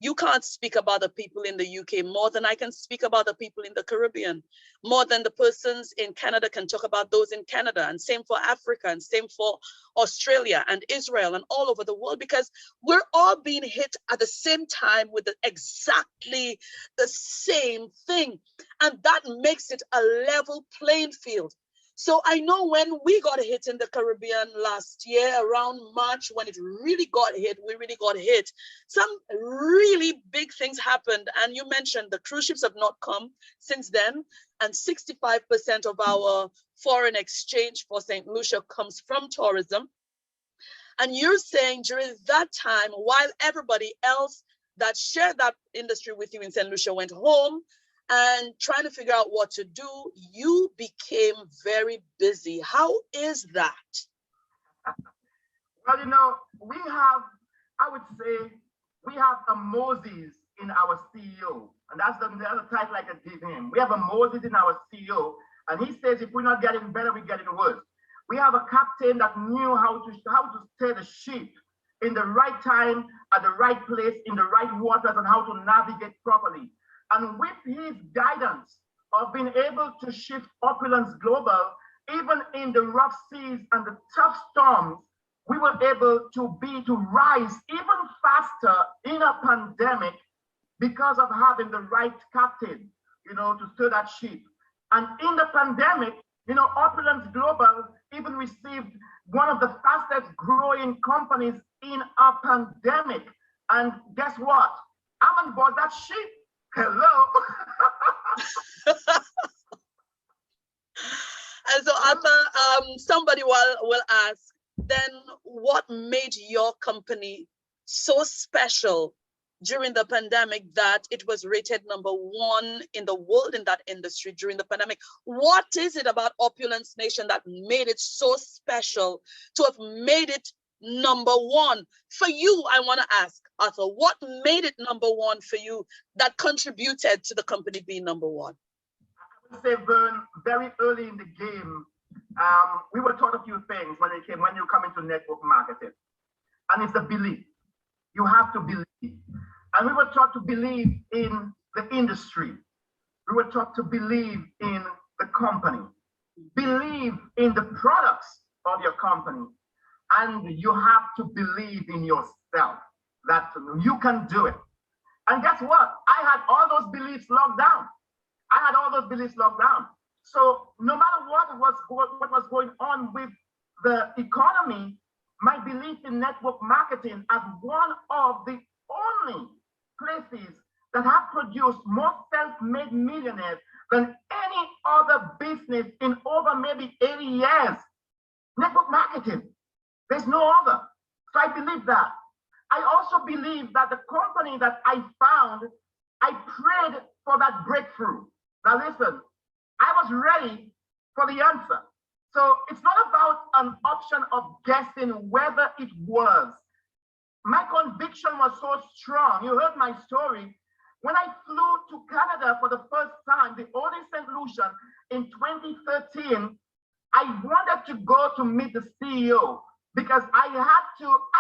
you can't speak about the people in the UK more than I can speak about the people in the Caribbean, more than the persons in Canada can talk about those in Canada, and same for Africa, and same for Australia and Israel and all over the world, because we're all being hit at the same time with exactly the same thing. And that makes it a level playing field. So I know when we got hit in the Caribbean last year, around March, when it really got hit, we really got hit. Some really big things happened. And you mentioned the cruise ships have not come since then. And 65% of our foreign exchange for St. Lucia comes from tourism. And you're saying during that time, while everybody else that shared that industry with you in St. Lucia went home, and trying to figure out what to do, you became very busy. How is that? Well, we have, I would say, we have a Moses in our CEO. And that's the other title I could give him. We have a Moses in our CEO. And he says, if we're not getting better, we're getting worse. We have a captain that knew how to steer the ship in the right time, at the right place, in the right waters, and how to navigate properly. And with his guidance of being able to shift Opulence Global, even in the rough seas and the tough storms, we were able to rise even faster in a pandemic because of having the right captain, to steer that ship. And in the pandemic, Opulence Global even received one of the fastest growing companies in a pandemic. And guess what? I'm on board that ship. Hello. And so Arthur, somebody will ask, then what made your company so special during the pandemic that it was rated #1 in the world in that industry during the pandemic? What is it about Opulence Nation that made it so special to have made it #1? For you, I want to ask, Arthur, what made it #1 for you that contributed to the company being #1? I would say, Vern, very early in the game, we were taught a few things when you come into network marketing. And it's the belief. You have to believe. And we were taught to believe in the industry. We were taught to believe in the company. Believe in the products of your company. And you have to believe in yourself that you can do it. And guess what? I had all those beliefs locked down. So no matter what was going on with the economy, my belief in network marketing as one of the only places that have produced more self-made millionaires than any other business in over maybe 80 years. Network marketing. There's no other. So I believe that. I also believe that the company that I found, I prayed for that breakthrough. Now listen, I was ready for the answer. So it's not about an option of guessing whether it was. my conviction was so strong. You heard my story. When I flew to Canada for the first time, the only St. Lucia in 2013, I wanted to go to meet the CEO because I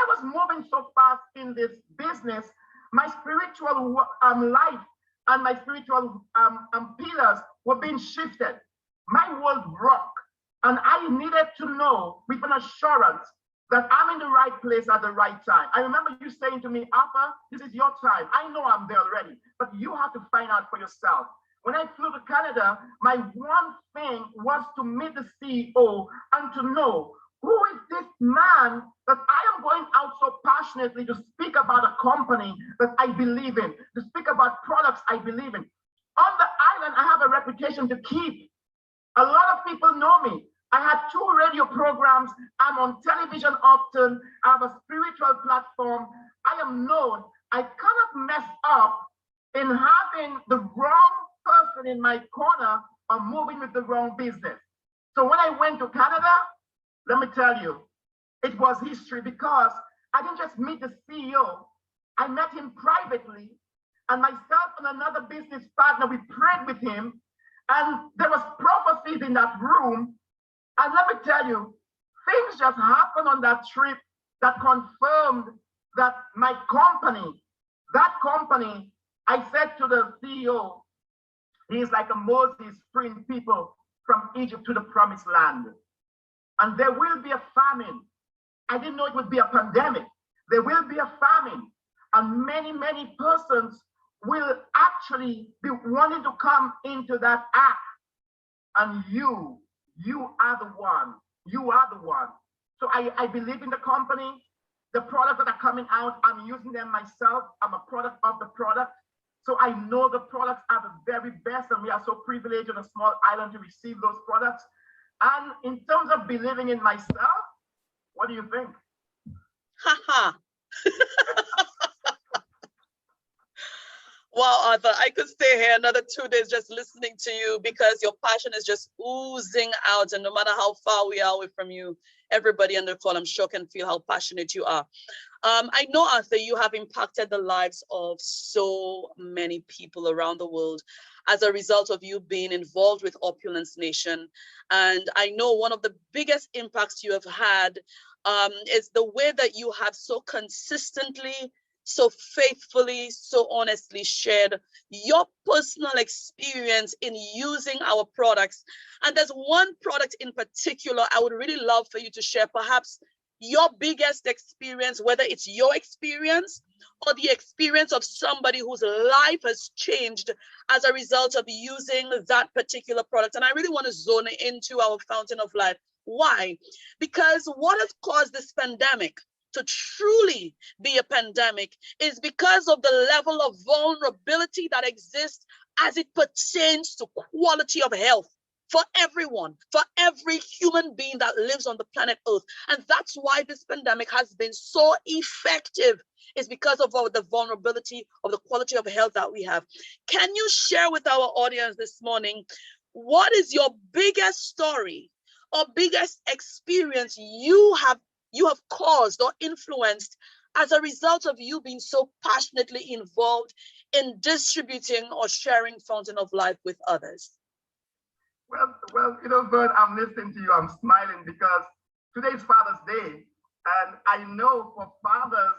was moving so fast in this business. My spiritual life and my spiritual pillars were being shifted. My world rocked, and I needed to know with an assurance that I'm in the right place at the right time. I remember you saying to me, Arthur, this is your time. I know I'm there already, but you have to find out for yourself. When I flew to Canada, my one thing was to meet the CEO and to know who is this man that I am going out so passionately to speak about a company that I believe in, to speak about products I believe in. On the island, I have a reputation to keep. A lot of people know me. I had 2 radio programs. I'm on television often. I have a spiritual platform. I am known. I cannot mess up in having the wrong person in my corner or moving with the wrong business. So when I went to Canada, let me tell you, it was history because I didn't just meet the CEO. I met him privately, and myself and another business partner, we prayed with him, and there was prophecies in that room. And let me tell you, things just happened on that trip that confirmed that my company, I said to the CEO, he is like a Moses freeing people from Egypt to the promised land. And there will be a famine. I didn't know it would be a pandemic. There will be a famine. And many, many persons will actually be wanting to come into that act. And you are the one. You are the one. So I believe in the company. The products that are coming out, I'm using them myself. I'm a product of the product. So I know the products are the very best, and we are so privileged on a small island to receive those products. And in terms of believing in myself, what do you think? Haha. Wow, Arthur, I could stay here another 2 days just listening to you because your passion is just oozing out. And no matter how far we are away from you, everybody on the call, I'm sure, can feel how passionate you are. I know, Arthur, you have impacted the lives of so many people around the world as a result of you being involved with Opulence Nation. And I know one of the biggest impacts you have had is the way that you have so consistently, so faithfully, so honestly shared your personal experience in using our products. And there's one product in particular I would really love for you to share, perhaps your biggest experience, whether it's your experience or the experience of somebody whose life has changed as a result of using that particular product. And I really want to zone into our fountain of life. Why? Because what has caused this pandemic to truly be a pandemic is because of the level of vulnerability that exists as it pertains to quality of health for everyone, for every human being that lives on the planet Earth. And that's why this pandemic has been so effective, is because of the vulnerability of the quality of health that we have. Can you share with our audience this morning, what is your biggest story or biggest experience you have caused or influenced as a result of you being so passionately involved in distributing or sharing Fountain of Life with others? Well, Vern, I'm listening to you. I'm smiling because today is Father's Day. And I know for fathers,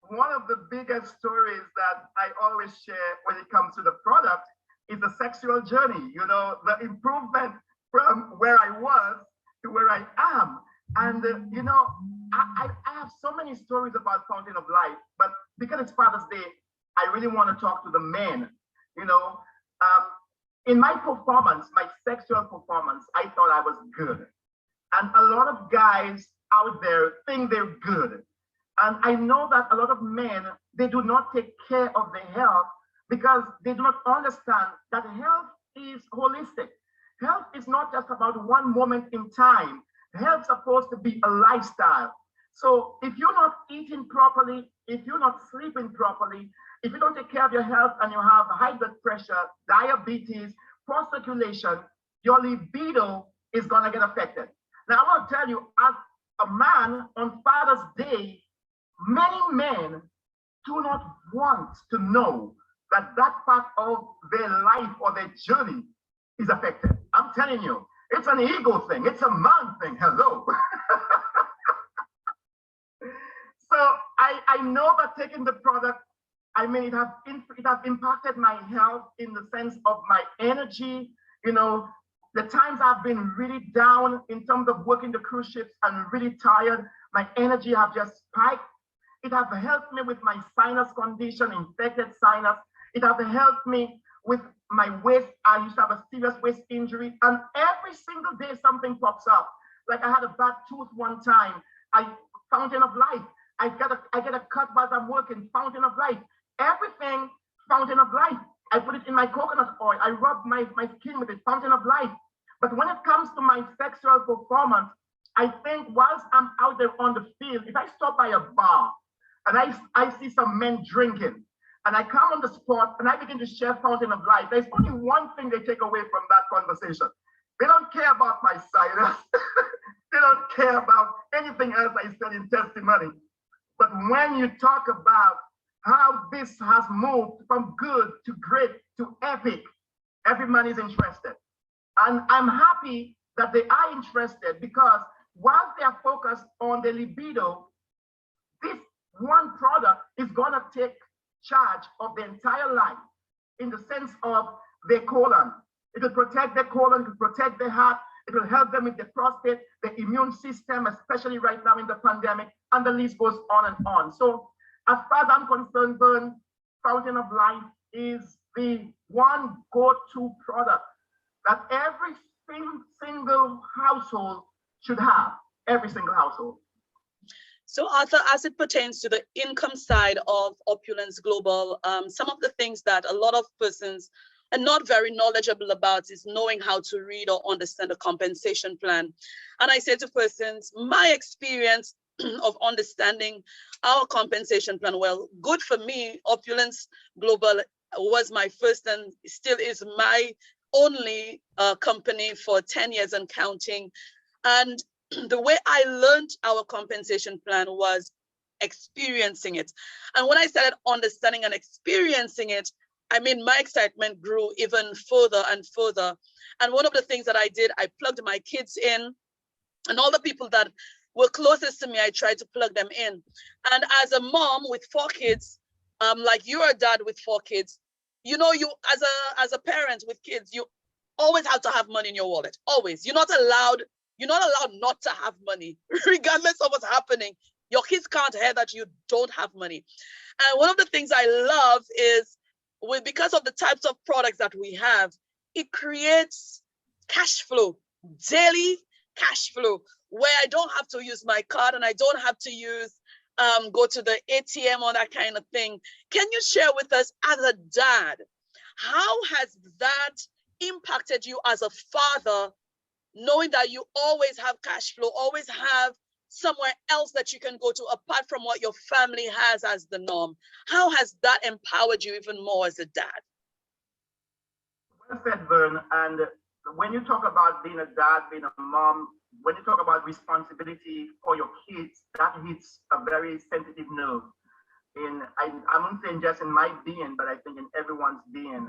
one of the biggest stories that I always share when it comes to the product is the sexual journey, the improvement from where I was to where I am. And, I have so many stories about Fountain of Life, but because it's Father's Day, I really want to talk to the men. In my performance, my sexual performance, I thought I was good. And a lot of guys out there think they're good. And I know that a lot of men, they do not take care of their health because they do not understand that health is holistic. Health is not just about one moment in time. Health is supposed to be a lifestyle. So if you're not eating properly, if you're not sleeping properly, if you don't take care of your health and you have high blood pressure, diabetes, poor circulation, your libido is going to get affected. Now, I want to tell you, as a man on Father's Day, Many men do not want to know that that part of their life or their journey is affected. I'm telling you, it's an ego thing. It's a man thing. Hello. So I know that taking the product, I mean, it has impacted my health in the sense of my energy. You know, the times I've been really down in terms of working the cruise ships and really tired, my energy have just spiked. It has helped me with my sinus condition, infected sinus. It has helped me with my waist. I used to have a serious waist injury, and every single day something pops up. Like I had a bad tooth one time. Fountain of life. I get a cut while I'm working. Fountain of life. Everything, fountain of life. I put it in my coconut oil. I rub my skin with it. Fountain of life. But when it comes to my sexual performance, I think whilst I'm out there on the field, if I stop by a bar and I see some men drinking, and I come on the spot and I begin to share fountain of life, there's only one thing they take away from that conversation. They don't care about my sinus. They don't care about anything else I said in testimony. But when you talk about how this has moved from good to great to epic, every man is interested. And I'm happy that they are interested, because while they are focused on the libido, this one product is going to take charge of the entire life in the sense of their colon. It will protect their colon, it will protect their heart, it will help them with the prostate, the immune system, especially right now in the pandemic, and the list goes on and on. So as far as I'm concerned, Vern, Fountain of Life is the one go-to product that every single household should have, every single household. So Arthur, as it pertains to the income side of Opulence Global, some of the things that a lot of persons are not very knowledgeable about is knowing how to read or understand a compensation plan. And I say to persons, my experience of understanding our compensation plan, well, good for me, Opulence Global was my first and still is my only company for 10 years and counting. And the way I learned our compensation plan was experiencing it. And when I started understanding and experiencing it, I mean, my excitement grew even further and further. And one of the things that I did, I plugged my kids in, and all the people that were closest to me, I tried to plug them in. And as a mom with 4 kids, like you're a dad with 4 kids, you know, you as a parent with kids, you always have to have money in your wallet. Always. You're not allowed not to have money, regardless of what's happening. Your kids can't hear that you don't have money. And one of the things I love is, because of the types of products that we have, it creates cash flow, daily cash flow, where I don't have to use my card and I don't have to go to the ATM or that kind of thing. Can you share with us, as a dad, how has that impacted you as a father, knowing that you always have cash flow, always have somewhere else that you can go to apart from what your family has as the norm? How has that empowered you even more as a dad? Well said, Vern. And when you talk about being a dad, being a mom, when you talk about responsibility for your kids, that hits a very sensitive nerve. I'm not saying just in my being, but I think in everyone's being.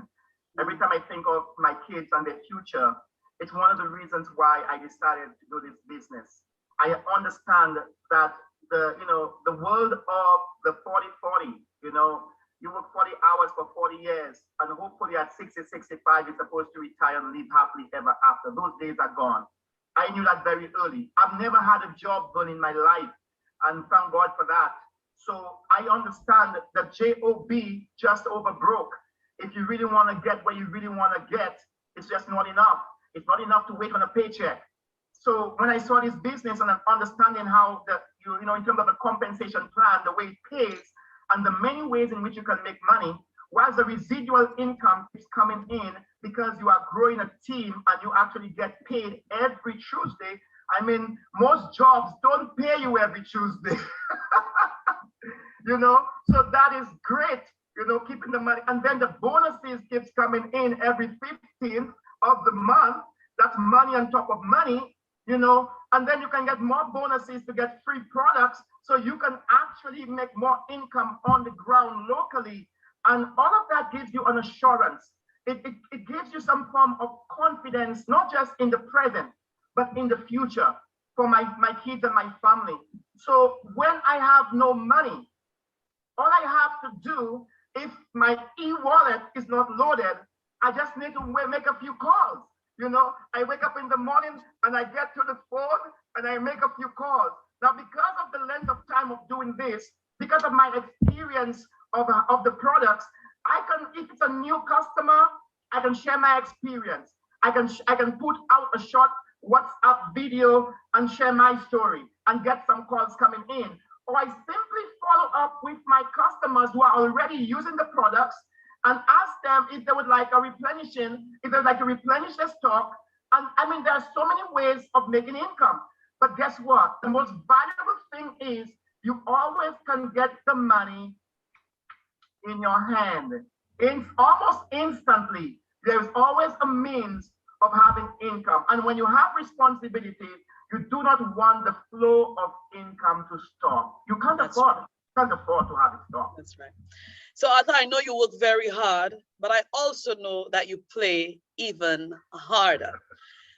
Every time I think of my kids and their future, it's one of the reasons why I decided to do this business. I understand that the world of the 40-40, you work 40 hours for 40 years, and hopefully at 60, 65, you're supposed to retire and live happily ever after. Those days are gone. I knew that very early. I've never had a job done in my life, and thank God for that. So I understand that job just over broke. If you really want to get where you really want to get, it's just not enough. It's not enough to wait on a paycheck. So when I saw this business and I'm understanding how in terms of the compensation plan, the way it pays, and the many ways in which you can make money, whilst the residual income is coming in because you are growing a team and you actually get paid every Tuesday. I mean, most jobs don't pay you every Tuesday. So that is great, keeping the money. And then the bonuses keeps coming in every 15th of the month. That's money on top of money, and then you can get more bonuses to get free products. So you can actually make more income on the ground locally. And all of that gives you an assurance. It gives you some form of confidence, not just in the present, but in the future for my kids and my family. So when I have no money, all I have to do, if my e-wallet is not loaded, I just need to make a few calls. You know, I wake up in the morning and I get to the phone and I make a few calls. Now, because of the length of time of doing this, because of my experience of the products, I can, if it's a new customer, I can share my experience. I can put out a short WhatsApp video and share my story and get some calls coming in. Or I simply follow up with my customers who are already using the products and ask them if they would like a replenishing, if they'd like to replenish their stock. And I mean, there are so many ways of making income. But guess what? The most valuable thing is you always can get the money in your hand. Almost instantly, there's always a means of having income. And when you have responsibilities, you do not want the flow of income to stop. You can't afford to have it stop. That's right. So Arthur, I know you work very hard, but I also know that you play even harder.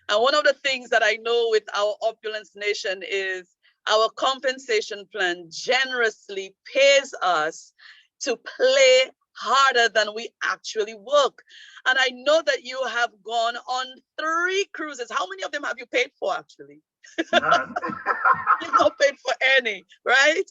And one of the things that I know with our Opulence Nation is our compensation plan generously pays us to play harder than we actually work. And I know that you have gone on 3 cruises. How many of them have you paid for actually? None. You've not paid for any, right?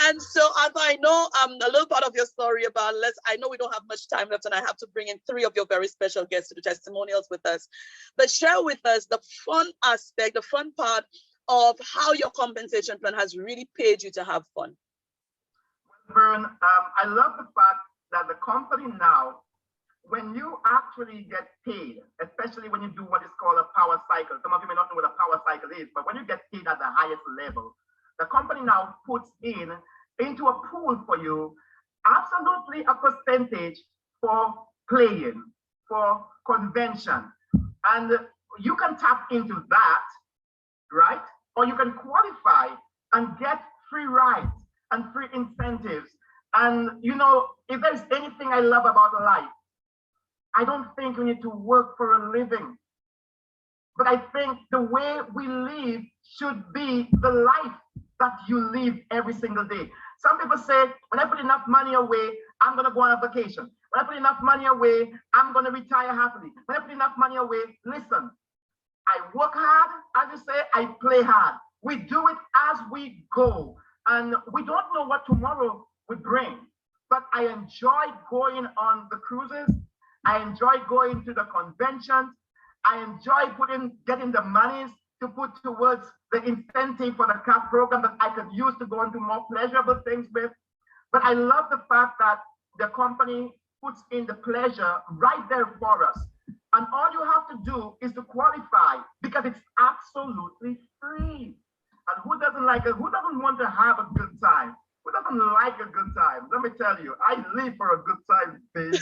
And so I know a little part of your story about I know we don't have much time left and I have to bring in 3 of your very special guests to do testimonials with us. But share with us the fun aspect, the fun part of how your compensation plan has really paid you to have fun. Vern, I love the fact that the company now, when you actually get paid, especially when you do what is called a power cycle, some of you may not know what a power cycle is, but when you get paid at the highest level, the company now puts into a pool for you absolutely a percentage for playing, for convention. And you can tap into that, right? Or you can qualify and get free rides and free incentives. And you know, if there's anything I love about life, I don't think we need to work for a living. But I think the way we live should be the life that you live every single day. Some people say, when I put enough money away, I'm going to go on a vacation. When I put enough money away, I'm going to retire happily. When I put enough money away, listen, I work hard, as you say, I play hard. We do it as we go. And we don't know what tomorrow would bring. But I enjoy going on the cruises. I enjoy going to the conventions. I enjoy getting the monies to put towards the incentive for the CAP program that I could use to go into more pleasurable things with. But I love the fact that the company puts in the pleasure right there for us. And all you have to do is to qualify because it's absolutely free. And who doesn't want to have a good time? Who doesn't like a good time? Let me tell you, I live for a good time, baby.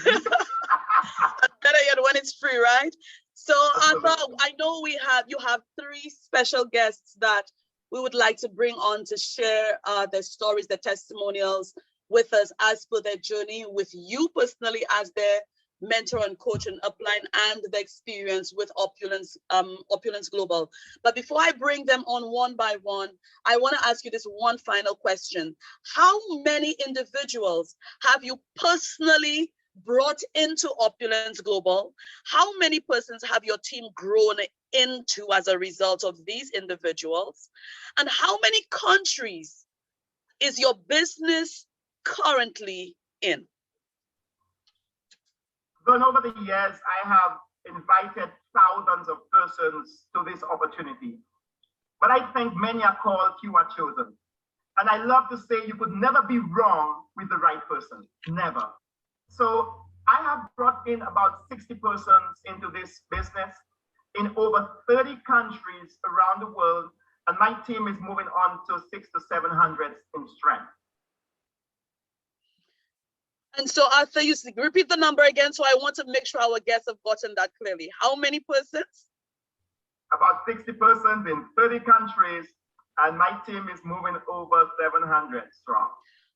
Better yet when it's free, right? So I know you have 3 special guests that we would like to bring on to share their stories, their testimonials with us as per their journey with you personally as their mentor and coach and upline and the experience with Opulence Global. But before I bring them on one by one, I want to ask you this one final question. How many individuals have you personally brought into Opulence Global? How many persons have your team grown into as a result of these individuals? And how many countries is your business currently in? Then over the years, I have invited thousands of persons to this opportunity. But I think many are called, few are chosen. And I love to say you could never be wrong with the right person, never. So I have brought in about 60 persons into this business in over 30 countries around the world. And my team is moving on to 600 to 700 in strength. And so Arthur, you repeat the number again. So I want to make sure our guests have gotten that clearly. How many persons? About 60 persons in 30 countries And my team is moving over 700 strong.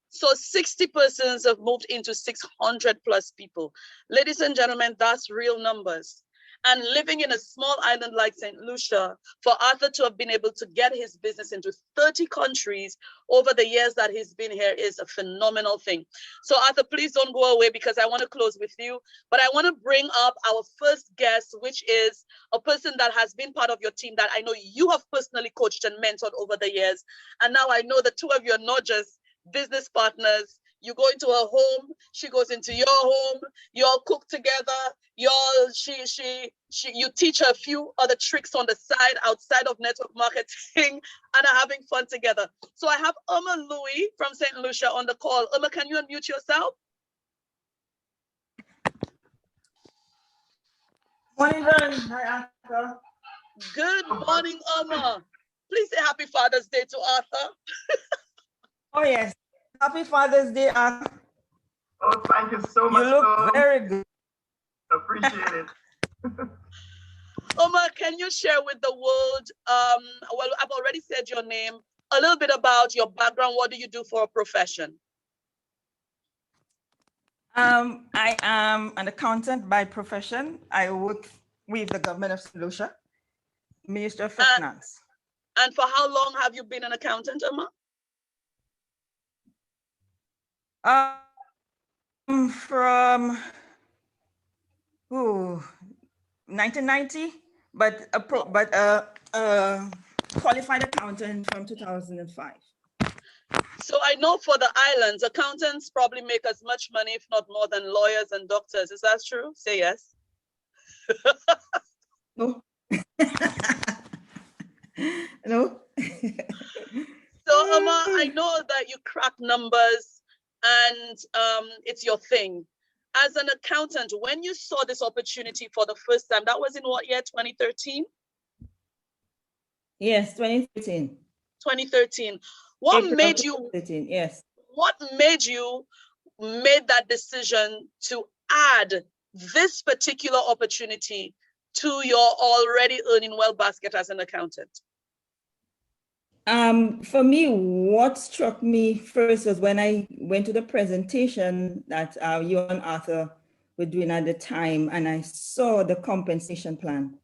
So 60 persons have moved into 600 plus people. Ladies and gentlemen, that's real numbers. And living in a small island like St. Lucia, for Arthur to have been able to get his business into 30 countries over the years that he's been here is a phenomenal thing. So Arthur, please don't go away because I want to close with you. But I want to bring up our first guest, which is a person that has been part of your team that I know you have personally coached and mentored over the years. And now I know the two of you are not just business partners. You go into her home, she goes into your home, you all cook together, you teach her a few other tricks on the side outside of network marketing and are having fun together. So I have Irma Louis from St. Lucia on the call. Irma, can you unmute yourself? Morning, hi, Arthur. Good morning, Irma. Please say Happy Father's Day to Arthur. Oh, yes. Happy Father's Day, Arthur. Oh, thank you so much. You look very good. Appreciate it. Irma, can you share with the world, well, I've already said your name, a little bit about your background. What do you do for a profession? I am an accountant by profession. I work with the government of St. Lucia, Minister of Finance. And for how long have you been an accountant, Irma? From 1990, but a qualified accountant from 2005. So I know for the islands, accountants probably make as much money, if not more, than lawyers and doctors. Is that true? Say yes. No. No. So Irma, I know that you crack numbers and it's your thing. As an accountant, when you saw this opportunity for the first time, that was in what year, 2013? Yes, 2013. 2013. What April made you, 2013, yes. what made you make that decision to add this particular opportunity to your already earning well basket as an accountant? For me, what struck me first was when I went to the presentation that you and Arthur were doing at the time, and I saw the compensation plan.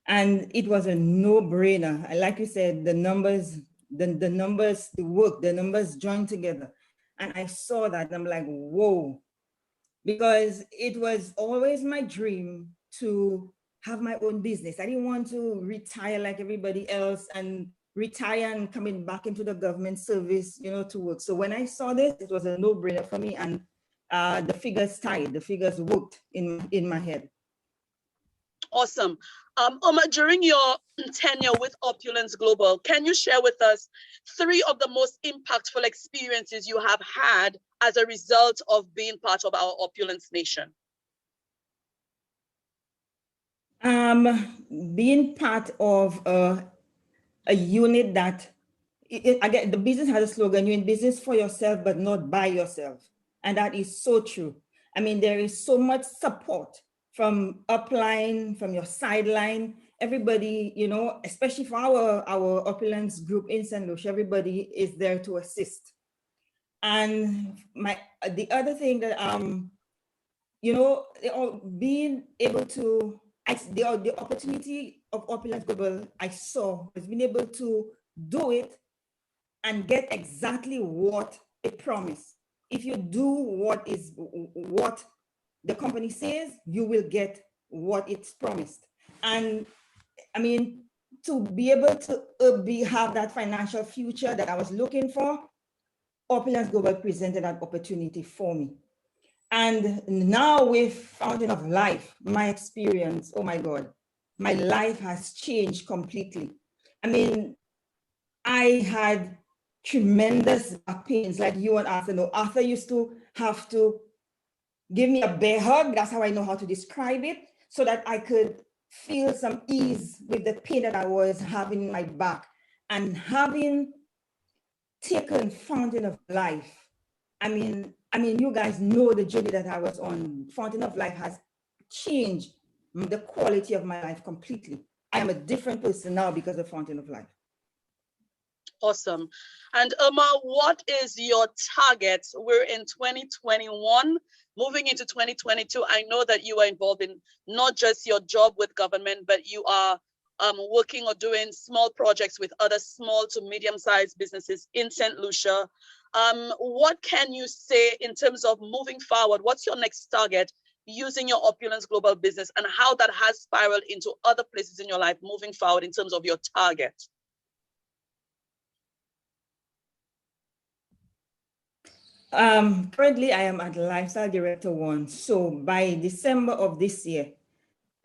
And it was a no-brainer. Like you said, the numbers, the numbers, the work, the numbers joined together. And I saw that, and I'm like, whoa. Because it was always my dream to have my own business. I didn't want to retire like everybody else and retire and coming back into the government service, to work. So when I saw this, it was a no-brainer for me, and the figures tied, the figures worked in my head. Awesome. Irma, during your tenure with Opulence Global, can you share with us 3 of the most impactful experiences you have had as a result of being part of our Opulence Nation? Being part of a unit that, again, the business has a slogan, you're in business for yourself, but not by yourself. And that is so true. I mean, there is so much support from upline, from your sideline, everybody, especially for our Opulence group in St. Lucia, everybody is there to assist. And the other thing that, being able to, the opportunity of Opulence Global I saw was being able to do it and get exactly what it promised. If you do what the company says, you will get what it's promised. And I mean, to be able to have that financial future that I was looking for, Opulence Global presented that opportunity for me. And now with Fountain of Life, my experience, oh my God, my life has changed completely. I mean, I had tremendous back pains, like you and Arthur know. Arthur used to have to give me a bear hug. That's how I know how to describe it, so that I could feel some ease with the pain that I was having in my back. And having taken Fountain of Life, I mean, you guys know the journey that I was on. Fountain of Life has changed the quality of my life completely. I am a different person now because of Fountain of Life. Awesome. And Irma, what is your target? We're in 2021, moving into 2022. I know that you are involved in not just your job with government, but you are working or doing small projects with other small to medium-sized businesses in St. Lucia. What can you say in terms of moving forward? What's your next target using your Opulence Global business, and how that has spiraled into other places in your life moving forward in terms of your target? Currently, I am at Lifestyle Director 1. So by December of this year,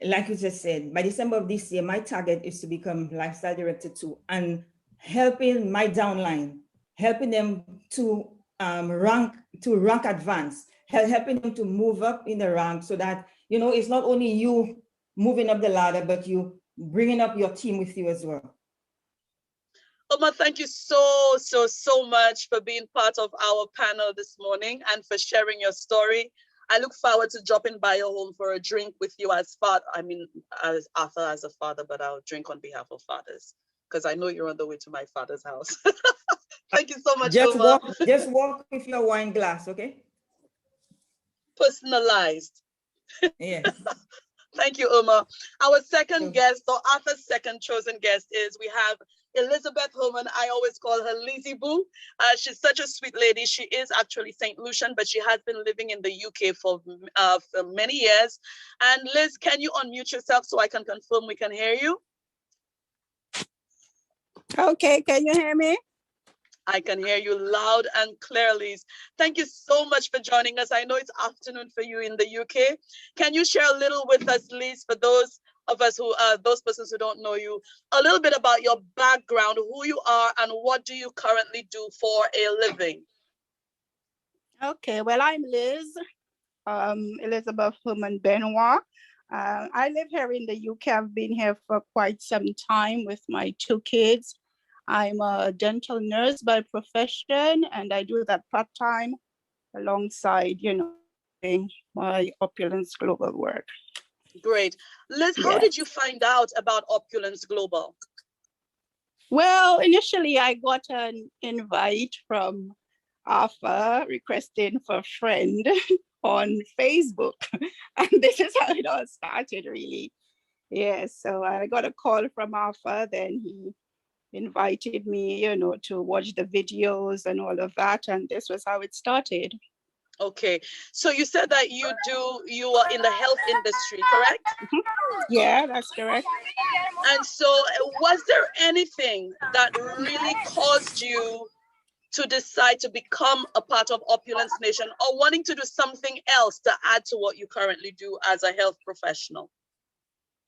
like you just said, by December of this year, my target is to become Lifestyle Director 2 and helping my downline, helping them to rank advance, helping them to move up in the rank so that, you know, it's not only you moving up the ladder, but you bringing up your team with you as well. Oma, thank you so much for being part of our panel this morning and for sharing your story. I look forward to dropping by your home for a drink with you as as Arthur as a father, but I'll drink on behalf of fathers because I know you're on the way to my father's house. Thank you so much, Oma. Just walk with your wine glass, okay? Personalized. Yes. Thank you, Uma. Our second guest, or Arthur's second chosen guest, is we have Elizabeth Holman. I always call her Lizzie Boo. She's such a sweet lady. She is actually St. Lucian, but she has been living in the UK for many years. And Liz, can you unmute yourself so I can confirm we can hear you? Okay, can you hear me? I can hear you loud and clear, Liz. Thank you so much for joining us. I know it's afternoon for you in the UK. Can you share a little with us, Liz, for those of us who those persons who don't know you, a little bit about your background, who you are, and what do you currently do for a living? Okay, well, I'm Liz, Elizabeth Human Benoit. I live here in the UK. I've been here for quite some time with my 2 kids. I'm a dental nurse by profession, and I do that part-time alongside, you know, my Opulence Global work. Great. Liz, how did you find out about Opulence Global? Well, initially I got an invite from Arthur requesting for a friend on Facebook. And this is how it all started, really. Yes, so I got a call from Arthur, then he invited me, you know, to watch the videos and all of that. And this was how it started. Okay, so you said that you are in the health industry, correct? Yeah, that's correct. And so was there anything that really caused you to decide to become a part of Opulence Nation, or wanting to do something else to add to what you currently do as a health professional?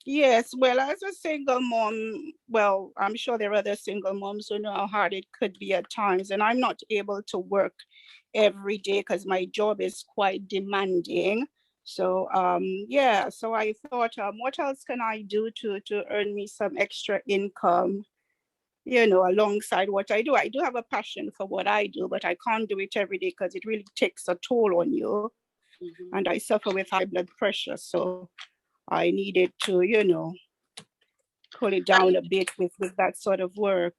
Yes, well, as a single mom, well, I'm sure there are other single moms who know how hard it could be at times, and I'm not able to work every day because my job is quite demanding. So yeah, so I thought, what else can I do to earn me some extra income, you know, alongside what I do? I do have a passion for what I do, but I can't do it every day because it really takes a toll on you. Mm-hmm. And I suffer with high blood pressure, so I needed to, you know, pull it down a bit with that sort of work.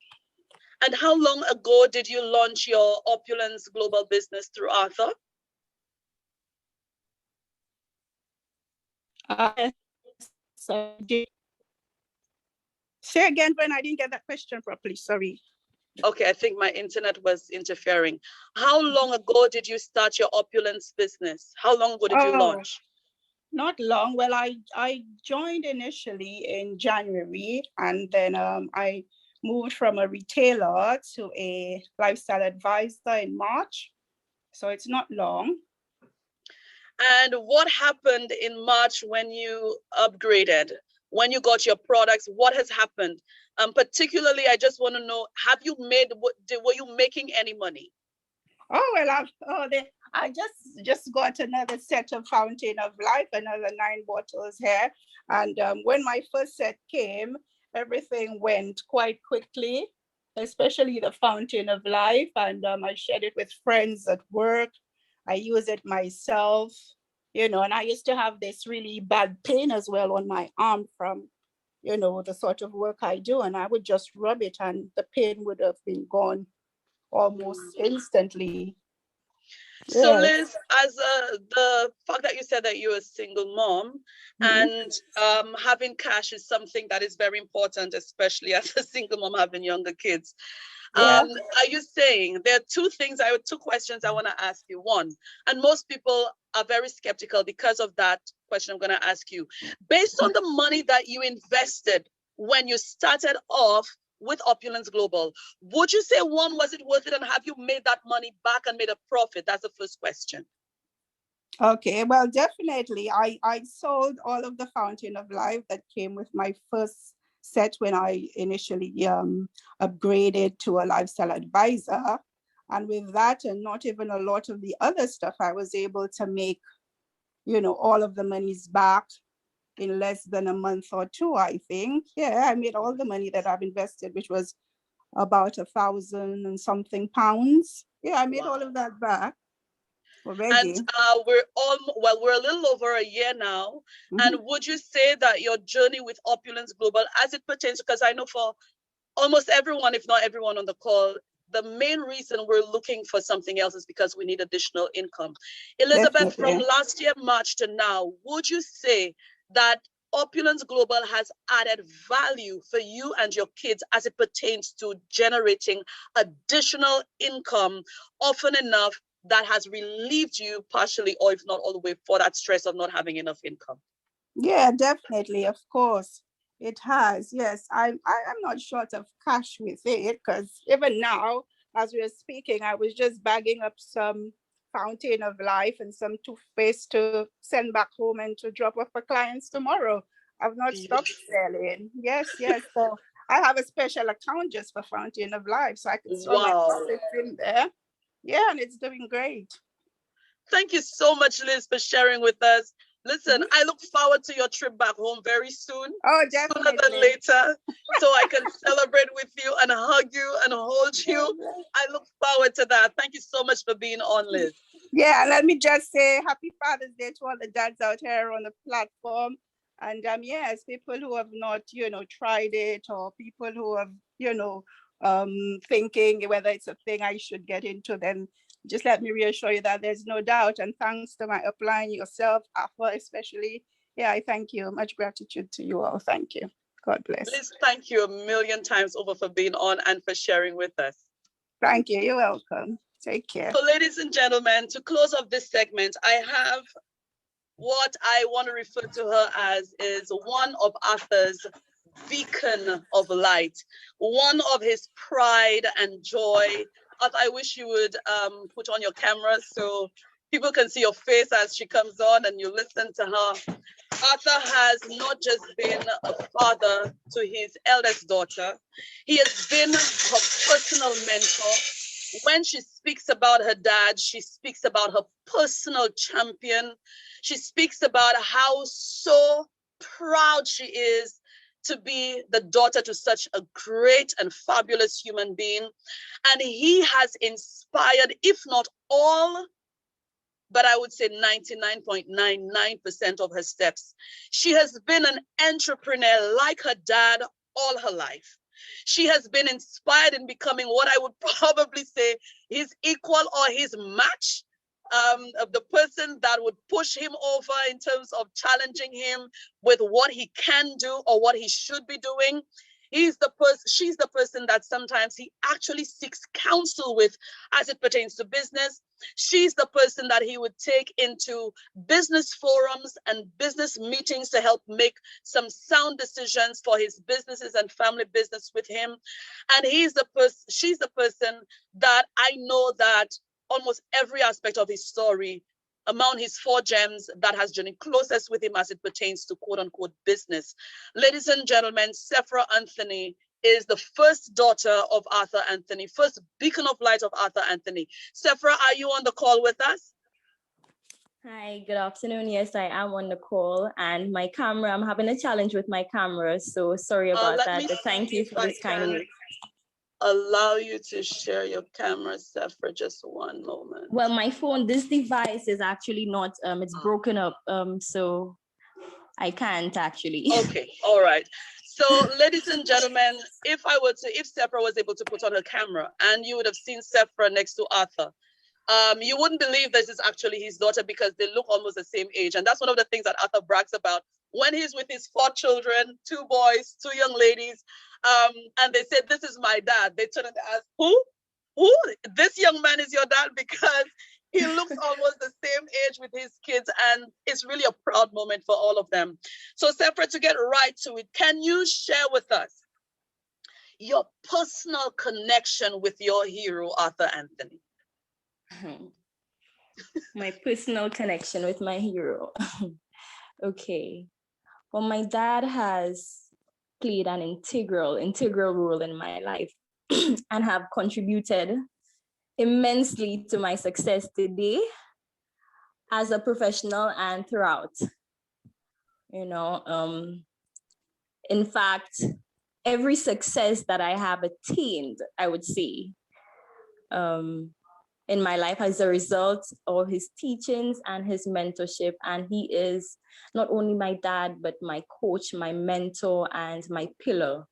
And how long ago did you launch your Opulence Global business through Arthur? So say again, when I didn't get that question properly, sorry. Okay, I think my internet was interfering. How long ago did you start your Opulence business? How long ago did you launch? Not long. Well, I joined initially in January, and then I moved from a retailer to a lifestyle advisor in March. So it's not long. And what happened in March when you upgraded, when you got your products? What has happened? Particularly, I just want to know, were you making any money? Oh, well, I just got another set of Fountain of Life, another 9 bottles here. And when my first set came, everything went quite quickly, especially the Fountain of Life. And I shared it with friends at work. I use it myself, you know, and I used to have this really bad pain as well on my arm from you know, the sort of work I do, and I would just rub it and the pain would have been gone almost instantly. So Yes. Liz, as the fact that you said that you're a single mom, and having cash is something that is very important, especially as a single mom having younger kids. Yeah. Are you saying there are two questions I want to ask you? One, and most people are very skeptical because of that question I'm going to ask you. Based on the money that you invested when you started off with Opulence Global, would you say, one, was it worth it, and have you made that money back and made a profit? That's the first question. Okay, well, definitely. I sold all of the Fountain of Life that came with my first set when I initially upgraded to a lifestyle advisor. And with that, and not even a lot of the other stuff, I was able to make, you know, all of the monies back in less than a month or two, I think. Yeah, I made all the money that I've invested, which was about £1,000 and something pounds. Yeah, I made all of that back already. And we're a little over a year now. And would you say that your journey with Opulence Global, as it pertains, because I know for almost everyone, if not everyone on the call, the main reason we're looking for something else is because we need additional income. Elizabeth, Definitely. from last year, March to now, would you say that Opulence Global has added value for you and your kids as it pertains to generating additional income often enough that has relieved you partially, or if not all the way, for that stress of not having enough income? Yeah, definitely, of course. It has, yes. I'm not short of cash with it, because even now, as we are speaking, I was just bagging up some Fountain of Life and some toothpaste to send back home and to drop off for clients tomorrow. I've not stopped selling. Yes, yes. So I have a special account just for Fountain of Life, so I can store my profits in there. Yeah, and it's doing great. Thank you so much, Liz, for sharing with us. Listen, I look forward to your trip back home very soon. Oh, definitely. Sooner than later, so I can celebrate with you and hug you and hold you. I look forward to that. Thank you so much for being on, Liz. Yeah, let me just say happy Father's Day to all the dads out here on the platform. And yes, people who have not, you know, tried it, or people who have, you know, thinking whether it's a thing I should get into, then just let me reassure you that there's no doubt. And thanks to my upline, yourself, Alpha especially. Yeah, I thank you. Much gratitude to you all. Thank you. God bless. Liz, thank you a million times over for being on and for sharing with us. Thank you. You're welcome. Take care. So, ladies and gentlemen, to close off this segment, I have what I want to refer to her as is one of Arthur's beacon of light, one of his pride and joy. Arthur, I wish you would put on your camera so people can see your face as she comes on and you listen to her. Arthur has not just been a father to his eldest daughter, he has been her personal mentor. When she speaks about her dad, she speaks about her personal champion. She speaks about how so proud she is to be the daughter to such a great and fabulous human being. And he has inspired, if not all, but I would say 99.99% of her steps. She has been an entrepreneur like her dad all her life. She has been inspired in becoming what I would probably say his equal or his match, of the person that would push him over in terms of challenging him with what he can do or what he should be doing. She's the person that sometimes he actually seeks counsel with as it pertains to business. She's the person that he would take into business forums and business meetings to help make some sound decisions for his businesses and family business with him. And she's the person that I know that almost every aspect of his story, among his 4 gems, that has journeyed closest with him as it pertains to quote unquote business. Ladies and gentlemen, Sephora Anthony is the first daughter of Arthur Anthony, first beacon of light of Arthur Anthony. Sephora, are you on the call with us? Hi, good afternoon. Yes, I am on the call, and my camera, I'm having a challenge with my camera, so sorry about that, but thank you for this kind of allow you to share your camera, Steph, for just one moment. Well, my phone, this device is actually not, it's broken up, so I can't actually. Okay, all right. So, ladies and gentlemen, if Sephra was able to put on her camera and you would have seen Sephra next to Arthur, you wouldn't believe this is actually his daughter because they look almost the same age. And that's one of the things that Arthur brags about when he's with his 4 children, 2 boys, 2 young ladies. And they said, "This is my dad." They turn and ask, "Who? Who? This young man is your dad?" Because he looks almost the same age with his kids, and it's really a proud moment for all of them. So, Sephra, to get right to it, can you share with us your personal connection with your hero, Arthur Anthony? My personal connection with my hero. Okay. Well, my dad has played an integral role in my life and have contributed immensely to my success today as a professional and throughout. In fact, every success that I have attained, I would say, in my life as a result of his teachings and his mentorship. And he is not only my dad, but my coach, my mentor, and my pillar.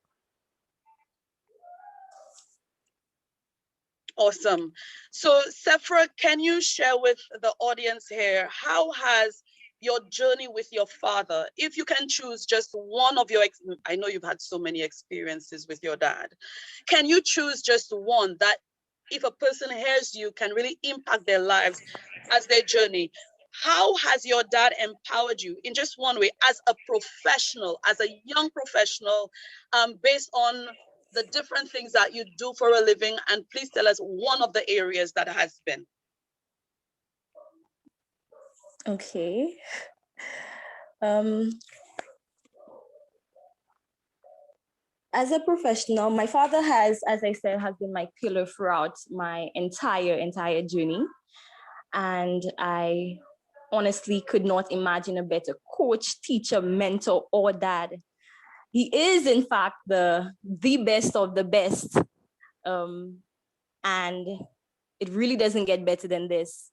Awesome. So, Sephra, can you share with the audience here, how has your journey with your father, if you can choose just one of your, I know you've had so many experiences with your dad, can you choose just one that if a person hears you can really impact their lives as their journey? How has your dad empowered you in just one way as a professional, as a young professional, based on the different things that you do for a living? And please tell us one of the areas that has been. Okay. As a professional, my father has, as I said, has been my pillar throughout my entire journey. And I honestly could not imagine a better coach, teacher, mentor, or dad. He is, in fact, the best of the best. And it really doesn't get better than this.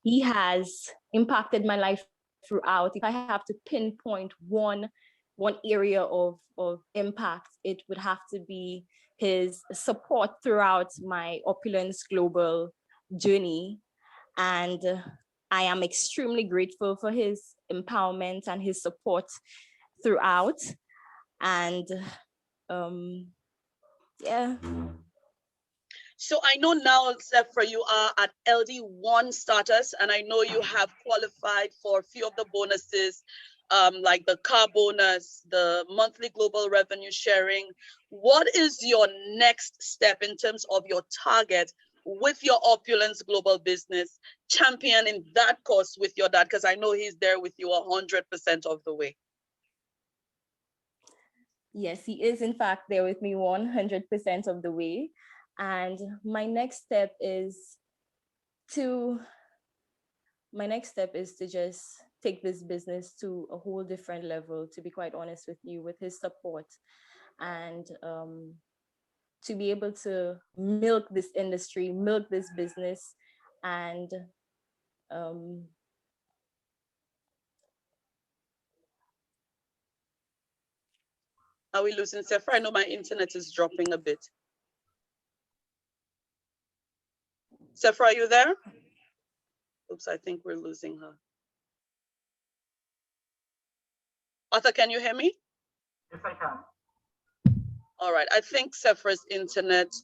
He has impacted my life throughout. If I have to pinpoint one area of impact, it would have to be his support throughout my Opulence Global journey. And I am extremely grateful for his empowerment and his support throughout. And yeah. So I know now, Sephra, you are at LD1 status, and I know you have qualified for a few of the bonuses, like the car bonus, the monthly global revenue sharing. What is your next step in terms of your target with your Opulence Global business, championing that course with your dad? Because I know he's there with you 100% of the way. Yes, he is in fact there with me 100% of the way. And my next step is to just take this business to a whole different level, to be quite honest with you, with his support, and to be able to milk this industry, milk this business, and are we losing Sephra? I know my internet is dropping a bit. Sephra, are you there? Oops, I think we're losing her. Arthur, can you hear me? Yes, I can. All right, I think Sephra's internet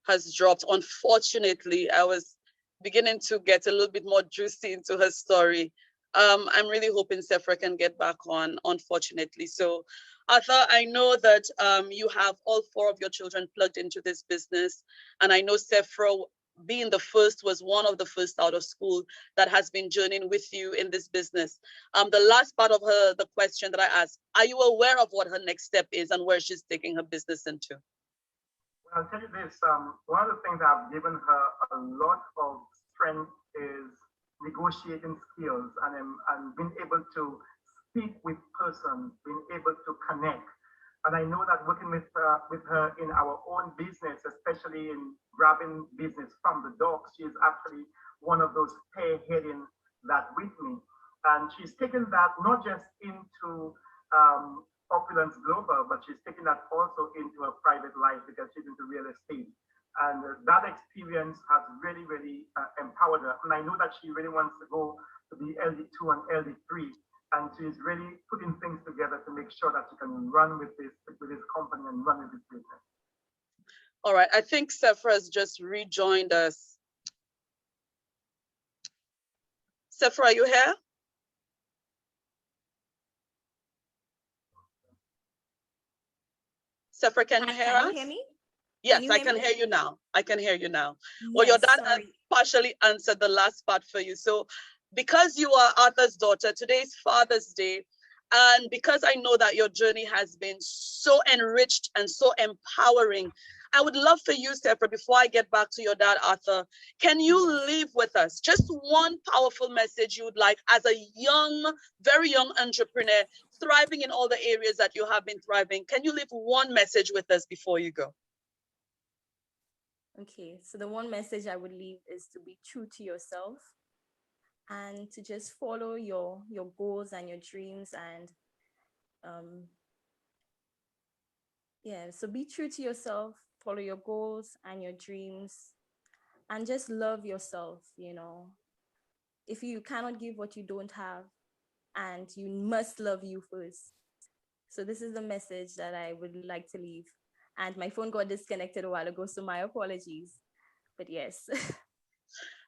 has dropped. Unfortunately, I was beginning to get a little bit more juicy into her story. I'm really hoping Sephra can get back on, unfortunately. So, Arthur, I know that you have all 4 of your children plugged into this business. And I know Sephra, being the first, was one of the first out of school that has been journeying with you in this business. The last part of the question that I asked, are you aware of what her next step is and where she's taking her business into? I'll tell you this, one of the things I've given her a lot of strength is negotiating skills and being able to speak with persons, being able to connect. And I know that working with her in our own business, especially in grabbing business from the dogs, she's actually one of those spearheading that with me. And she's taken that not just into Opulence Global, but she's taking that also into her private life because she's into real estate. And that experience has really, really empowered her. And I know that she really wants to go to the LD2 and LD3. And she's really putting things together to make sure that she can run with this company and run with this business. All right, I think Sephra's just rejoined us. Sephra, are you here? Sephra, can you hear us? Can you hear me? Yes, I can hear you now. I can hear you now. Well, Yes, your dad sorry. partially answered the last part for you. So because you are Arthur's daughter, today's Father's Day, and because I know that your journey has been so enriched and so empowering, I would love for you, Sephra, before I get back to your dad, Arthur, can you leave with us just one powerful message you would like as a young, very young entrepreneur, thriving in all the areas that you have been thriving? Can you leave one message with us before you go? Okay, so the one message I would leave is to be true to yourself and to just follow your goals and your dreams, and so be true to yourself, follow your goals and your dreams, and just love yourself. If you cannot give what you don't have, and you must love you first. So this is the message that I would like to leave. And my phone got disconnected a while ago, so my apologies. But yes.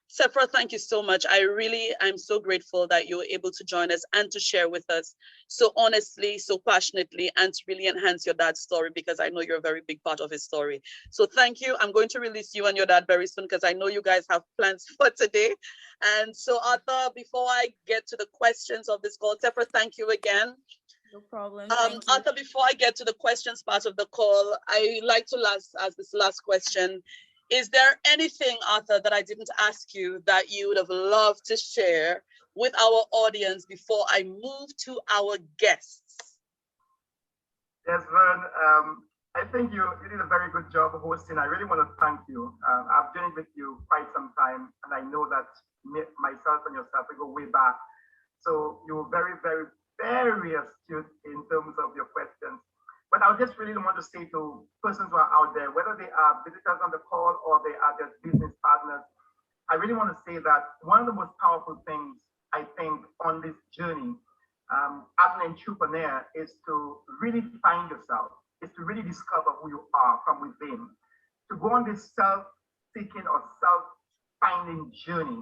Sephra, thank you so much. I'm so grateful that you were able to join us and to share with us so honestly, so passionately, and to really enhance your dad's story, because I know you're a very big part of his story. So thank you. I'm going to release you and your dad very soon because I know you guys have plans for today. And so Arthur, before I get to the questions of this call, Sephra, thank you again. No problem. Thank you. Arthur, before I get to the questions part of the call, I like to ask this last question. Is there anything, Arthur, that I didn't ask you that you would have loved to share with our audience before I move to our guests? Yes, Vern, I think you did a very good job of hosting. I really want to thank you. I've journeyed with you quite some time, and I know that myself and yourself, we go way back. So you were very, very, very astute in terms of your questions. But I just really want to say to persons who are out there, whether they are visitors on the call or they are just business partners, I really want to say that one of the most powerful things I think on this journey as an entrepreneur is to really find yourself, is to really discover who you are from within, to go on this self-seeking or self-finding journey.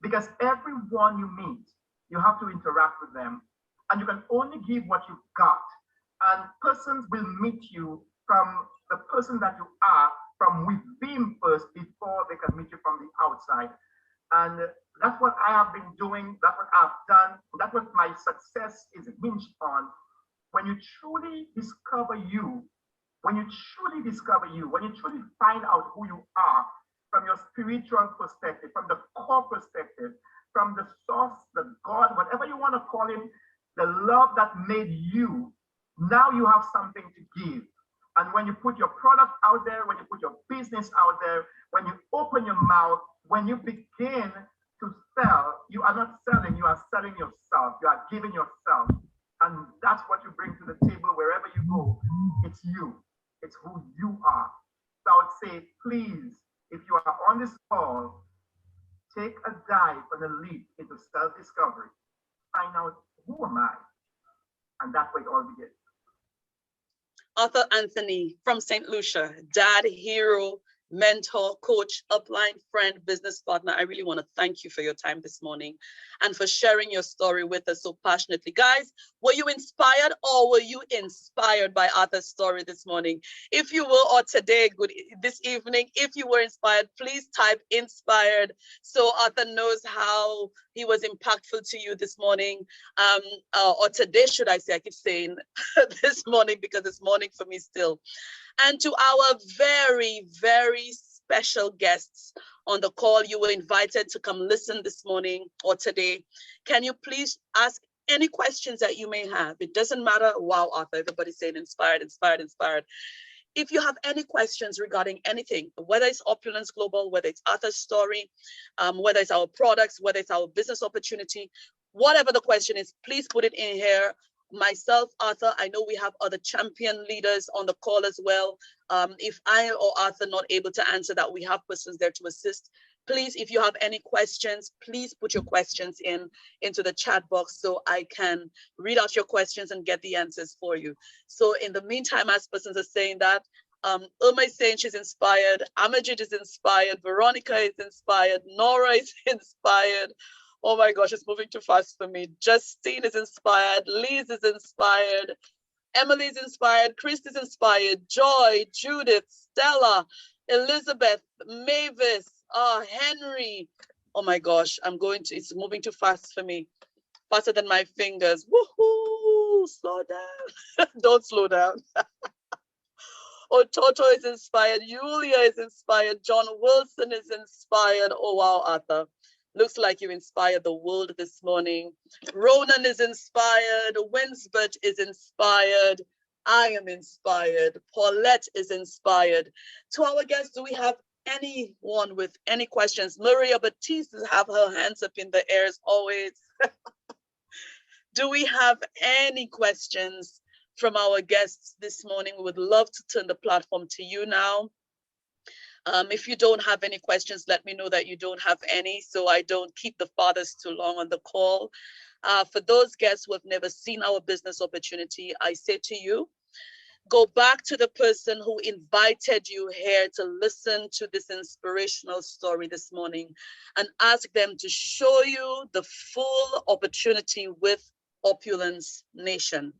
Because everyone you meet, you have to interact with them, and you can only give what you've got. And persons will meet you from the person that you are from within first before they can meet you from the outside. And that's what I have been doing. That's what I've done. That's what my success is hinged on. When you truly discover you, when you truly find out who you are from your spiritual perspective, from the core perspective, from the source, the God, whatever you want to call him, the love that made you, now you have something to give. And when you put your product out there, when you put your business out there, when you open your mouth, when you begin to sell, you are not selling, you are selling yourself. You are giving yourself. And that's what you bring to the table wherever you go. It's you. It's who you are. So I would say, please, if you are on this call, take a dive and a leap into self-discovery. Find out, who am I? And that's where it all begins. Arthur Anthony from St. Lucia, dad, hero, mentor, coach, upline, friend, business partner. I really want to thank you for your time this morning and for sharing your story with us so passionately. Guys, were you inspired or were you inspired by Arthur's story this morning? If you were, or today, this evening, if you were inspired, please type inspired so Arthur knows how he was impactful to you this morning, or today, should I say. I keep saying this morning because it's morning for me still. And to our very, very special guests on the call, you were invited to come listen this morning or today. Can you please ask any questions that you may have? It doesn't matter. Wow, Arthur, everybody's saying inspired, inspired, inspired. If you have any questions regarding anything, whether it's Opulence Global, whether it's Arthur's story, whether it's our products, whether it's our business opportunity, whatever the question is, please put it in here. myself, Arthur, I know we have other champion leaders on the call as well. If I or Arthur not able to answer that, we have persons there to assist. Please, if you have any questions, please put your questions into the chat box so I can read out your questions and get the answers for you. So in the meantime, as persons are saying that, Irma is saying she's inspired, Amajid is inspired, Veronica is inspired, Nora is inspired. Oh my gosh, it's moving too fast for me. Justine is inspired, Liz is inspired, Emily is inspired, Chris is inspired, Joy, Judith, Stella, Elizabeth, Mavis, Henry. Oh my gosh, it's moving too fast for me. Faster than my fingers. Woohoo! Slow down. Don't slow down. Oh, Toto is inspired. Julia is inspired. John Wilson is inspired. Oh, wow, Arthur. Looks like you inspired the world this morning. Ronan is inspired. Winsbert is inspired. I am inspired. Paulette is inspired. To our guests, do we have anyone with any questions? Maria Batiste have her hands up in the air as always. Do we have any questions from our guests this morning? We would love to turn the platform to you now. If you don't have any questions, let me know that you don't have any so I don't keep the fathers too long on the call. For those guests who have never seen our business opportunity, I say to you, go back to the person who invited you here to listen to this inspirational story this morning and ask them to show you the full opportunity with Opulence Nation.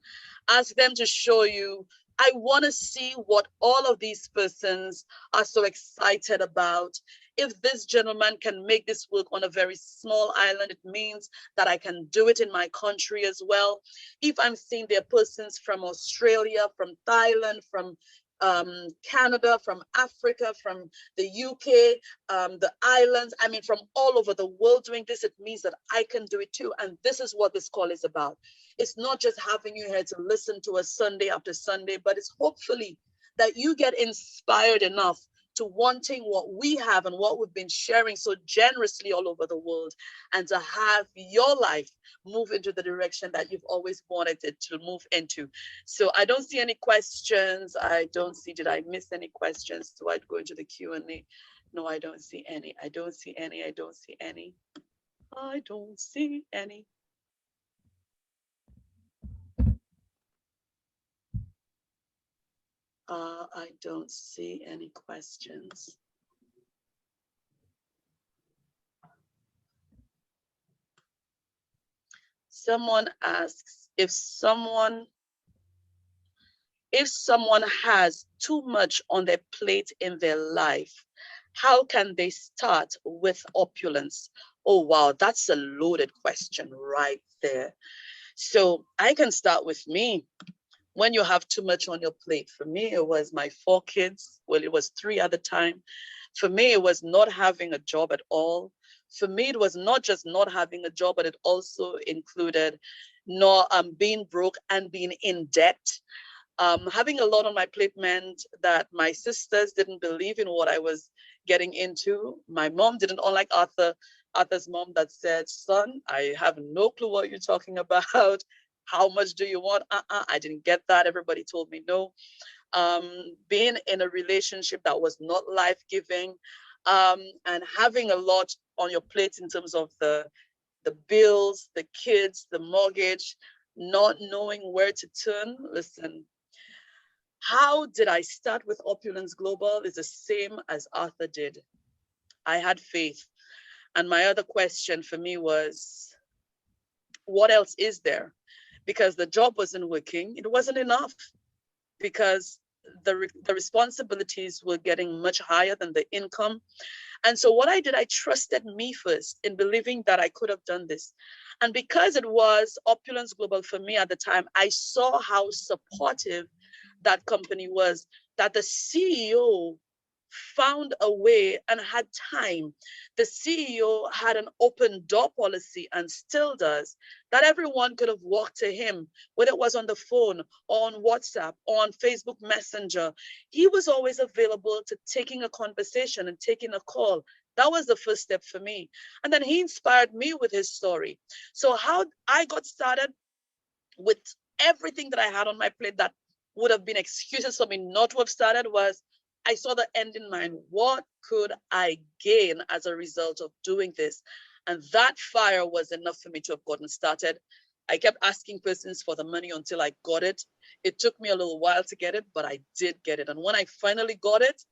Ask them to show you, I want to see what all of these persons are so excited about. If this gentleman can make this work on a very small island, it means that I can do it in my country as well. If I'm seeing there are persons from Australia, from Thailand, from Canada, from Africa, from the UK, the islands, I mean, from all over the world doing this, it means that I can do it too. And this is what this call is about. It's not just having you here to listen to us Sunday after Sunday, but it's hopefully that you get inspired enough to wanting what we have and what we've been sharing so generously all over the world, and to have your life move into the direction that you've always wanted it to move into. So I don't see any questions. Did I miss any questions? So I'd go into the Q&A. No, I don't see any. I don't see any. I don't see any. I don't see any. I don't see any questions. Someone asks, if someone has too much on their plate in their life, how can they start with Opulence? Oh, wow, that's a loaded question right there. So I can start with me. When you have too much on your plate, for me, it was my 4 kids. Well, it was 3 at the time. For me, it was not having a job at all. For me, it was not just not having a job, but it also included not being broke and being in debt. Having a lot on my plate meant that my sisters didn't believe in what I was getting into. My mom didn't, unlike Arthur's mom that said, son, I have no clue what you're talking about. How much do you want? I didn't get that. Everybody told me no. Being in a relationship that was not life-giving, and having a lot on your plate in terms of the bills, the kids, the mortgage, not knowing where to turn. Listen, how did I start with Opulence Global is the same as Arthur did. I had faith. And my other question for me was, what else is there? Because the job wasn't working, it wasn't enough, because the responsibilities were getting much higher than the income. And so what I did, I trusted me first in believing that I could have done this. And because it was Opulence Global for me at the time, I saw how supportive that company was, that the CEO found a way and had time. The CEO had an open door policy and still does, that everyone could have walked to him, whether it was on the phone or on WhatsApp or on Facebook Messenger. He was always available to taking a conversation and taking a call. That was the first step for me. And then he inspired me with his story. So how I got started with everything that I had on my plate that would have been excuses for me not to have started was I saw the end in mind. What could I gain as a result of doing this? And that fire was enough for me to have gotten started. I kept asking persons for the money until I got it. It took me a little while to get it, but I did get it. And when I finally got it,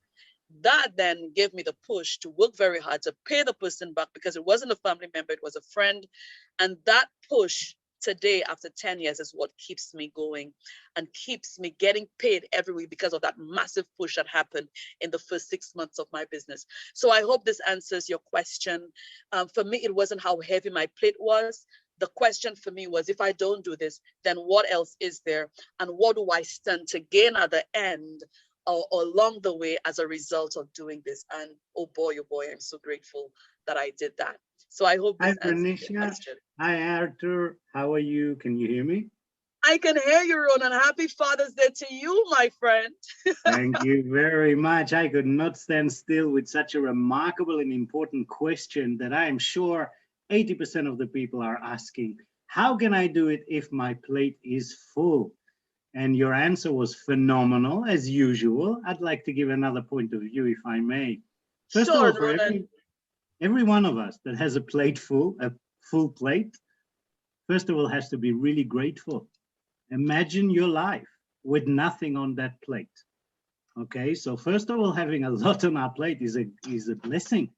that then gave me the push to work very hard to pay the person back, because it wasn't a family member, it was a friend. And that push today, after 10 years, is what keeps me going and keeps me getting paid every week, because of that massive push that happened in the first 6 months of my business. So I hope this answers your question. For me, it wasn't how heavy my plate was. The question for me was, if I don't do this, then what else is there? And what do I stand to gain at the end or along the way as a result of doing this? And oh boy, I'm so grateful that I did that. So I hope this Hi, answers your Bernicia. question. Hi, Arthur. How are you? Can you hear me? I can hear you, Ronan. Happy Father's Day to you, my friend. Thank you very much. I could not stand still with such a remarkable and important question that I am sure 80% of the people are asking. How can I do it if my plate is full? And your answer was phenomenal, as usual. I'd like to give another point of view, if I may. First of Sure, all, for Ronan. every one of us that has a full plate, first of all, has to be really grateful. Imagine your life with nothing on that plate. Okay, so first of all, having a lot on our plate is a blessing.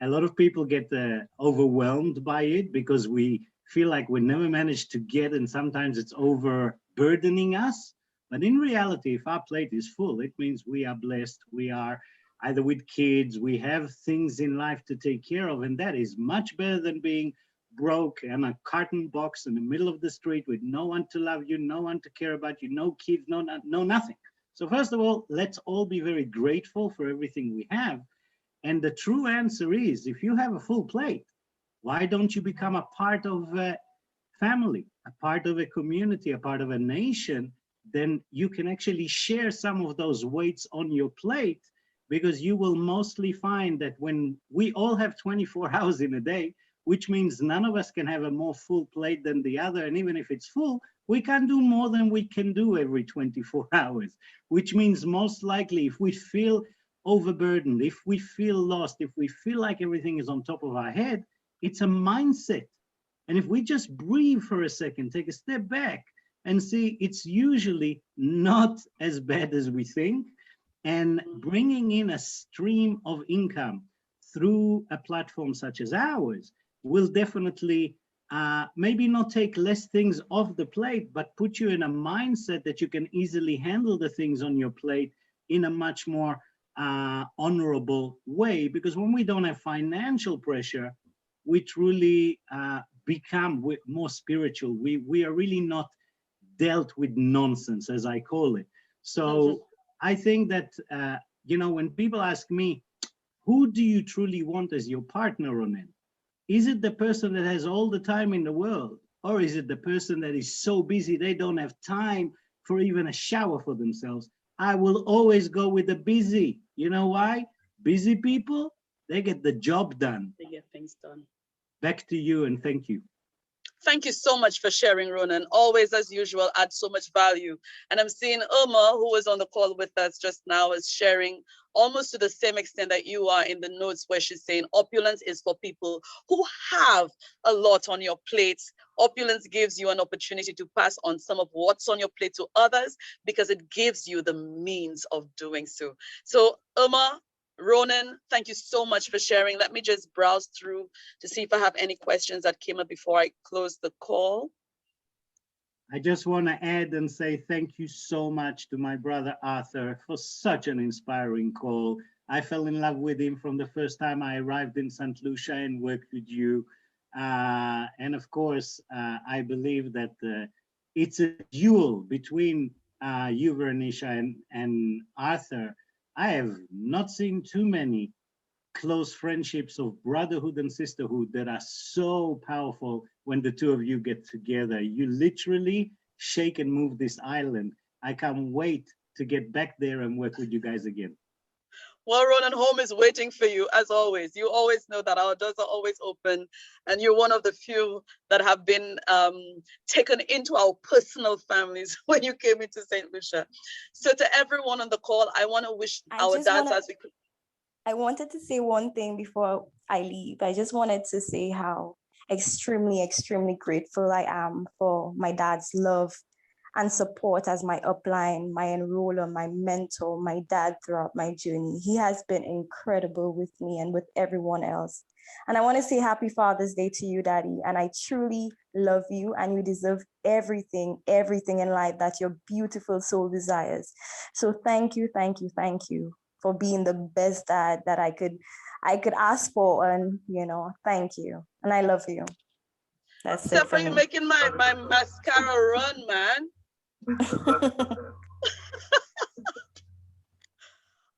A lot of people get overwhelmed by it because we feel like we never managed to get, and sometimes it's overburdening us. But in reality, if our plate is full, it means we are blessed. We are either with kids, we have things in life to take care of, and that is much better than being broke and a carton box in the middle of the street with no one to love you, no one to care about you, no kids, no nothing. So first of all, let's all be very grateful for everything we have. And the true answer is, if you have a full plate, why don't you become a part of a family, a part of a community, a part of a nation? Then you can actually share some of those weights on your plate, because you will mostly find that when we all have 24 hours in a day, which means none of us can have a more full plate than the other. And even if it's full, we can't do more than we can do every 24 hours, which means most likely if we feel overburdened, if we feel lost, if we feel like everything is on top of our head, it's a mindset. And if we just breathe for a second, take a step back and see, it's usually not as bad as we think. And bringing in a stream of income through a platform such as ours will definitely maybe not take less things off the plate, but put you in a mindset that you can easily handle the things on your plate in a much more honorable way. Because when we don't have financial pressure, we truly become more spiritual. We are really not dealt with nonsense, as I call it. So I think that, when people ask me, who do you truly want as your partner on it? Is it the person that has all the time in the world? Or is it the person that is so busy they don't have time for even a shower for themselves? I will always go with the busy. You know why? Busy people, they get the job done. They get things done. Back to you, and thank you. Thank you so much for sharing, Ronan. Always, as usual, add so much value. And I'm seeing Irma, who was on the call with us just now, is sharing almost to the same extent that you are in the notes, where she's saying opulence is for people who have a lot on your plates. Opulence gives you an opportunity to pass on some of what's on your plate to others, because it gives you the means of doing so. So Irma, Ronan, thank you so much for sharing. Let me just browse through to see if I have any questions that came up before I close the call. I just want to add and say thank you so much to my brother Arthur for such an inspiring call. I fell in love with him from the first time I arrived in St. Lucia and worked with you. And of course, I believe that it's a duel between you, Vernisha, and Arthur. I have not seen too many close friendships of brotherhood and sisterhood that are so powerful when the two of you get together. You literally shake and move this island. I can't wait to get back there and work with you guys again. Well, Ronan, home is waiting for you as always. You always know that our doors are always open, and you're one of the few that have been taken into our personal families when you came into St. Lucia. So to everyone on the call, I want to wish our dads as we could. I wanted to say one thing before I leave. I just wanted to say how extremely, extremely grateful I am for my dad's love and support as my upline, my enroller, my mentor, my dad throughout my journey. He has been incredible with me and with everyone else. And I want to say happy Father's Day to you, Daddy. And I truly love you, and you deserve everything, everything in life that your beautiful soul desires. So thank you, thank you, thank you for being the best dad that I could ask for. And, thank you. And I love you. That's it for Sepha, you're me. making my mascara run, man.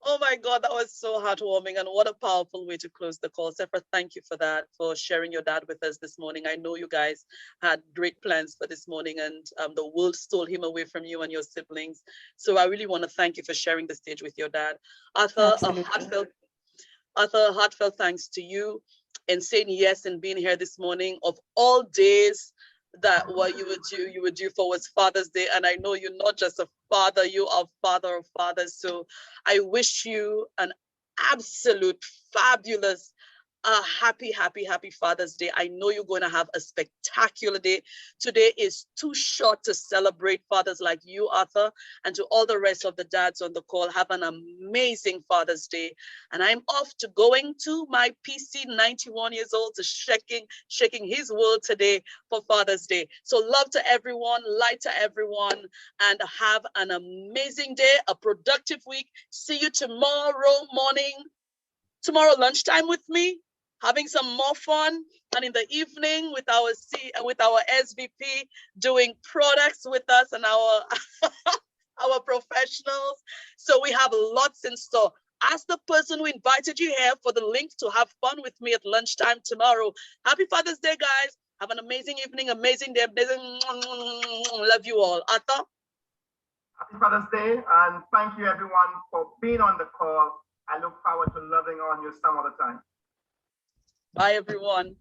Oh my God, that was so heartwarming, and what a powerful way to close the call. Sepha, thank you for that, for sharing your dad with us this morning. I know you guys had great plans for this morning, and the world stole him away from you and your siblings. So I really want to thank you for sharing the stage with your dad. Arthur, a heartfelt thanks to you in saying yes and being here this morning. Of all days that what you would do for was Father's Day, and I know you're not just a father, you are father of fathers. So I wish you an absolute fabulous happy Father's Day. I know you're going to have a spectacular day. Today is too short to celebrate fathers like you, Arthur, and to all the rest of the dads on the call. Have an amazing Father's Day. And I'm off to going to my PC, 91 years old, to shaking his world today for Father's Day. So love to everyone, light to everyone, and have an amazing day, a productive week. See you tomorrow morning, tomorrow lunchtime with me, having some more fun, and in the evening with our SVP doing products with us and our our professionals. So we have lots in store. Ask the person who invited you here for the link to have fun with me at lunchtime tomorrow. Happy Father's Day, guys. Have an amazing evening, amazing day, amazing. Love you all. Arthur? Happy Father's Day, and thank you everyone for being on the call. I look forward to loving on you some other time. Bye, everyone.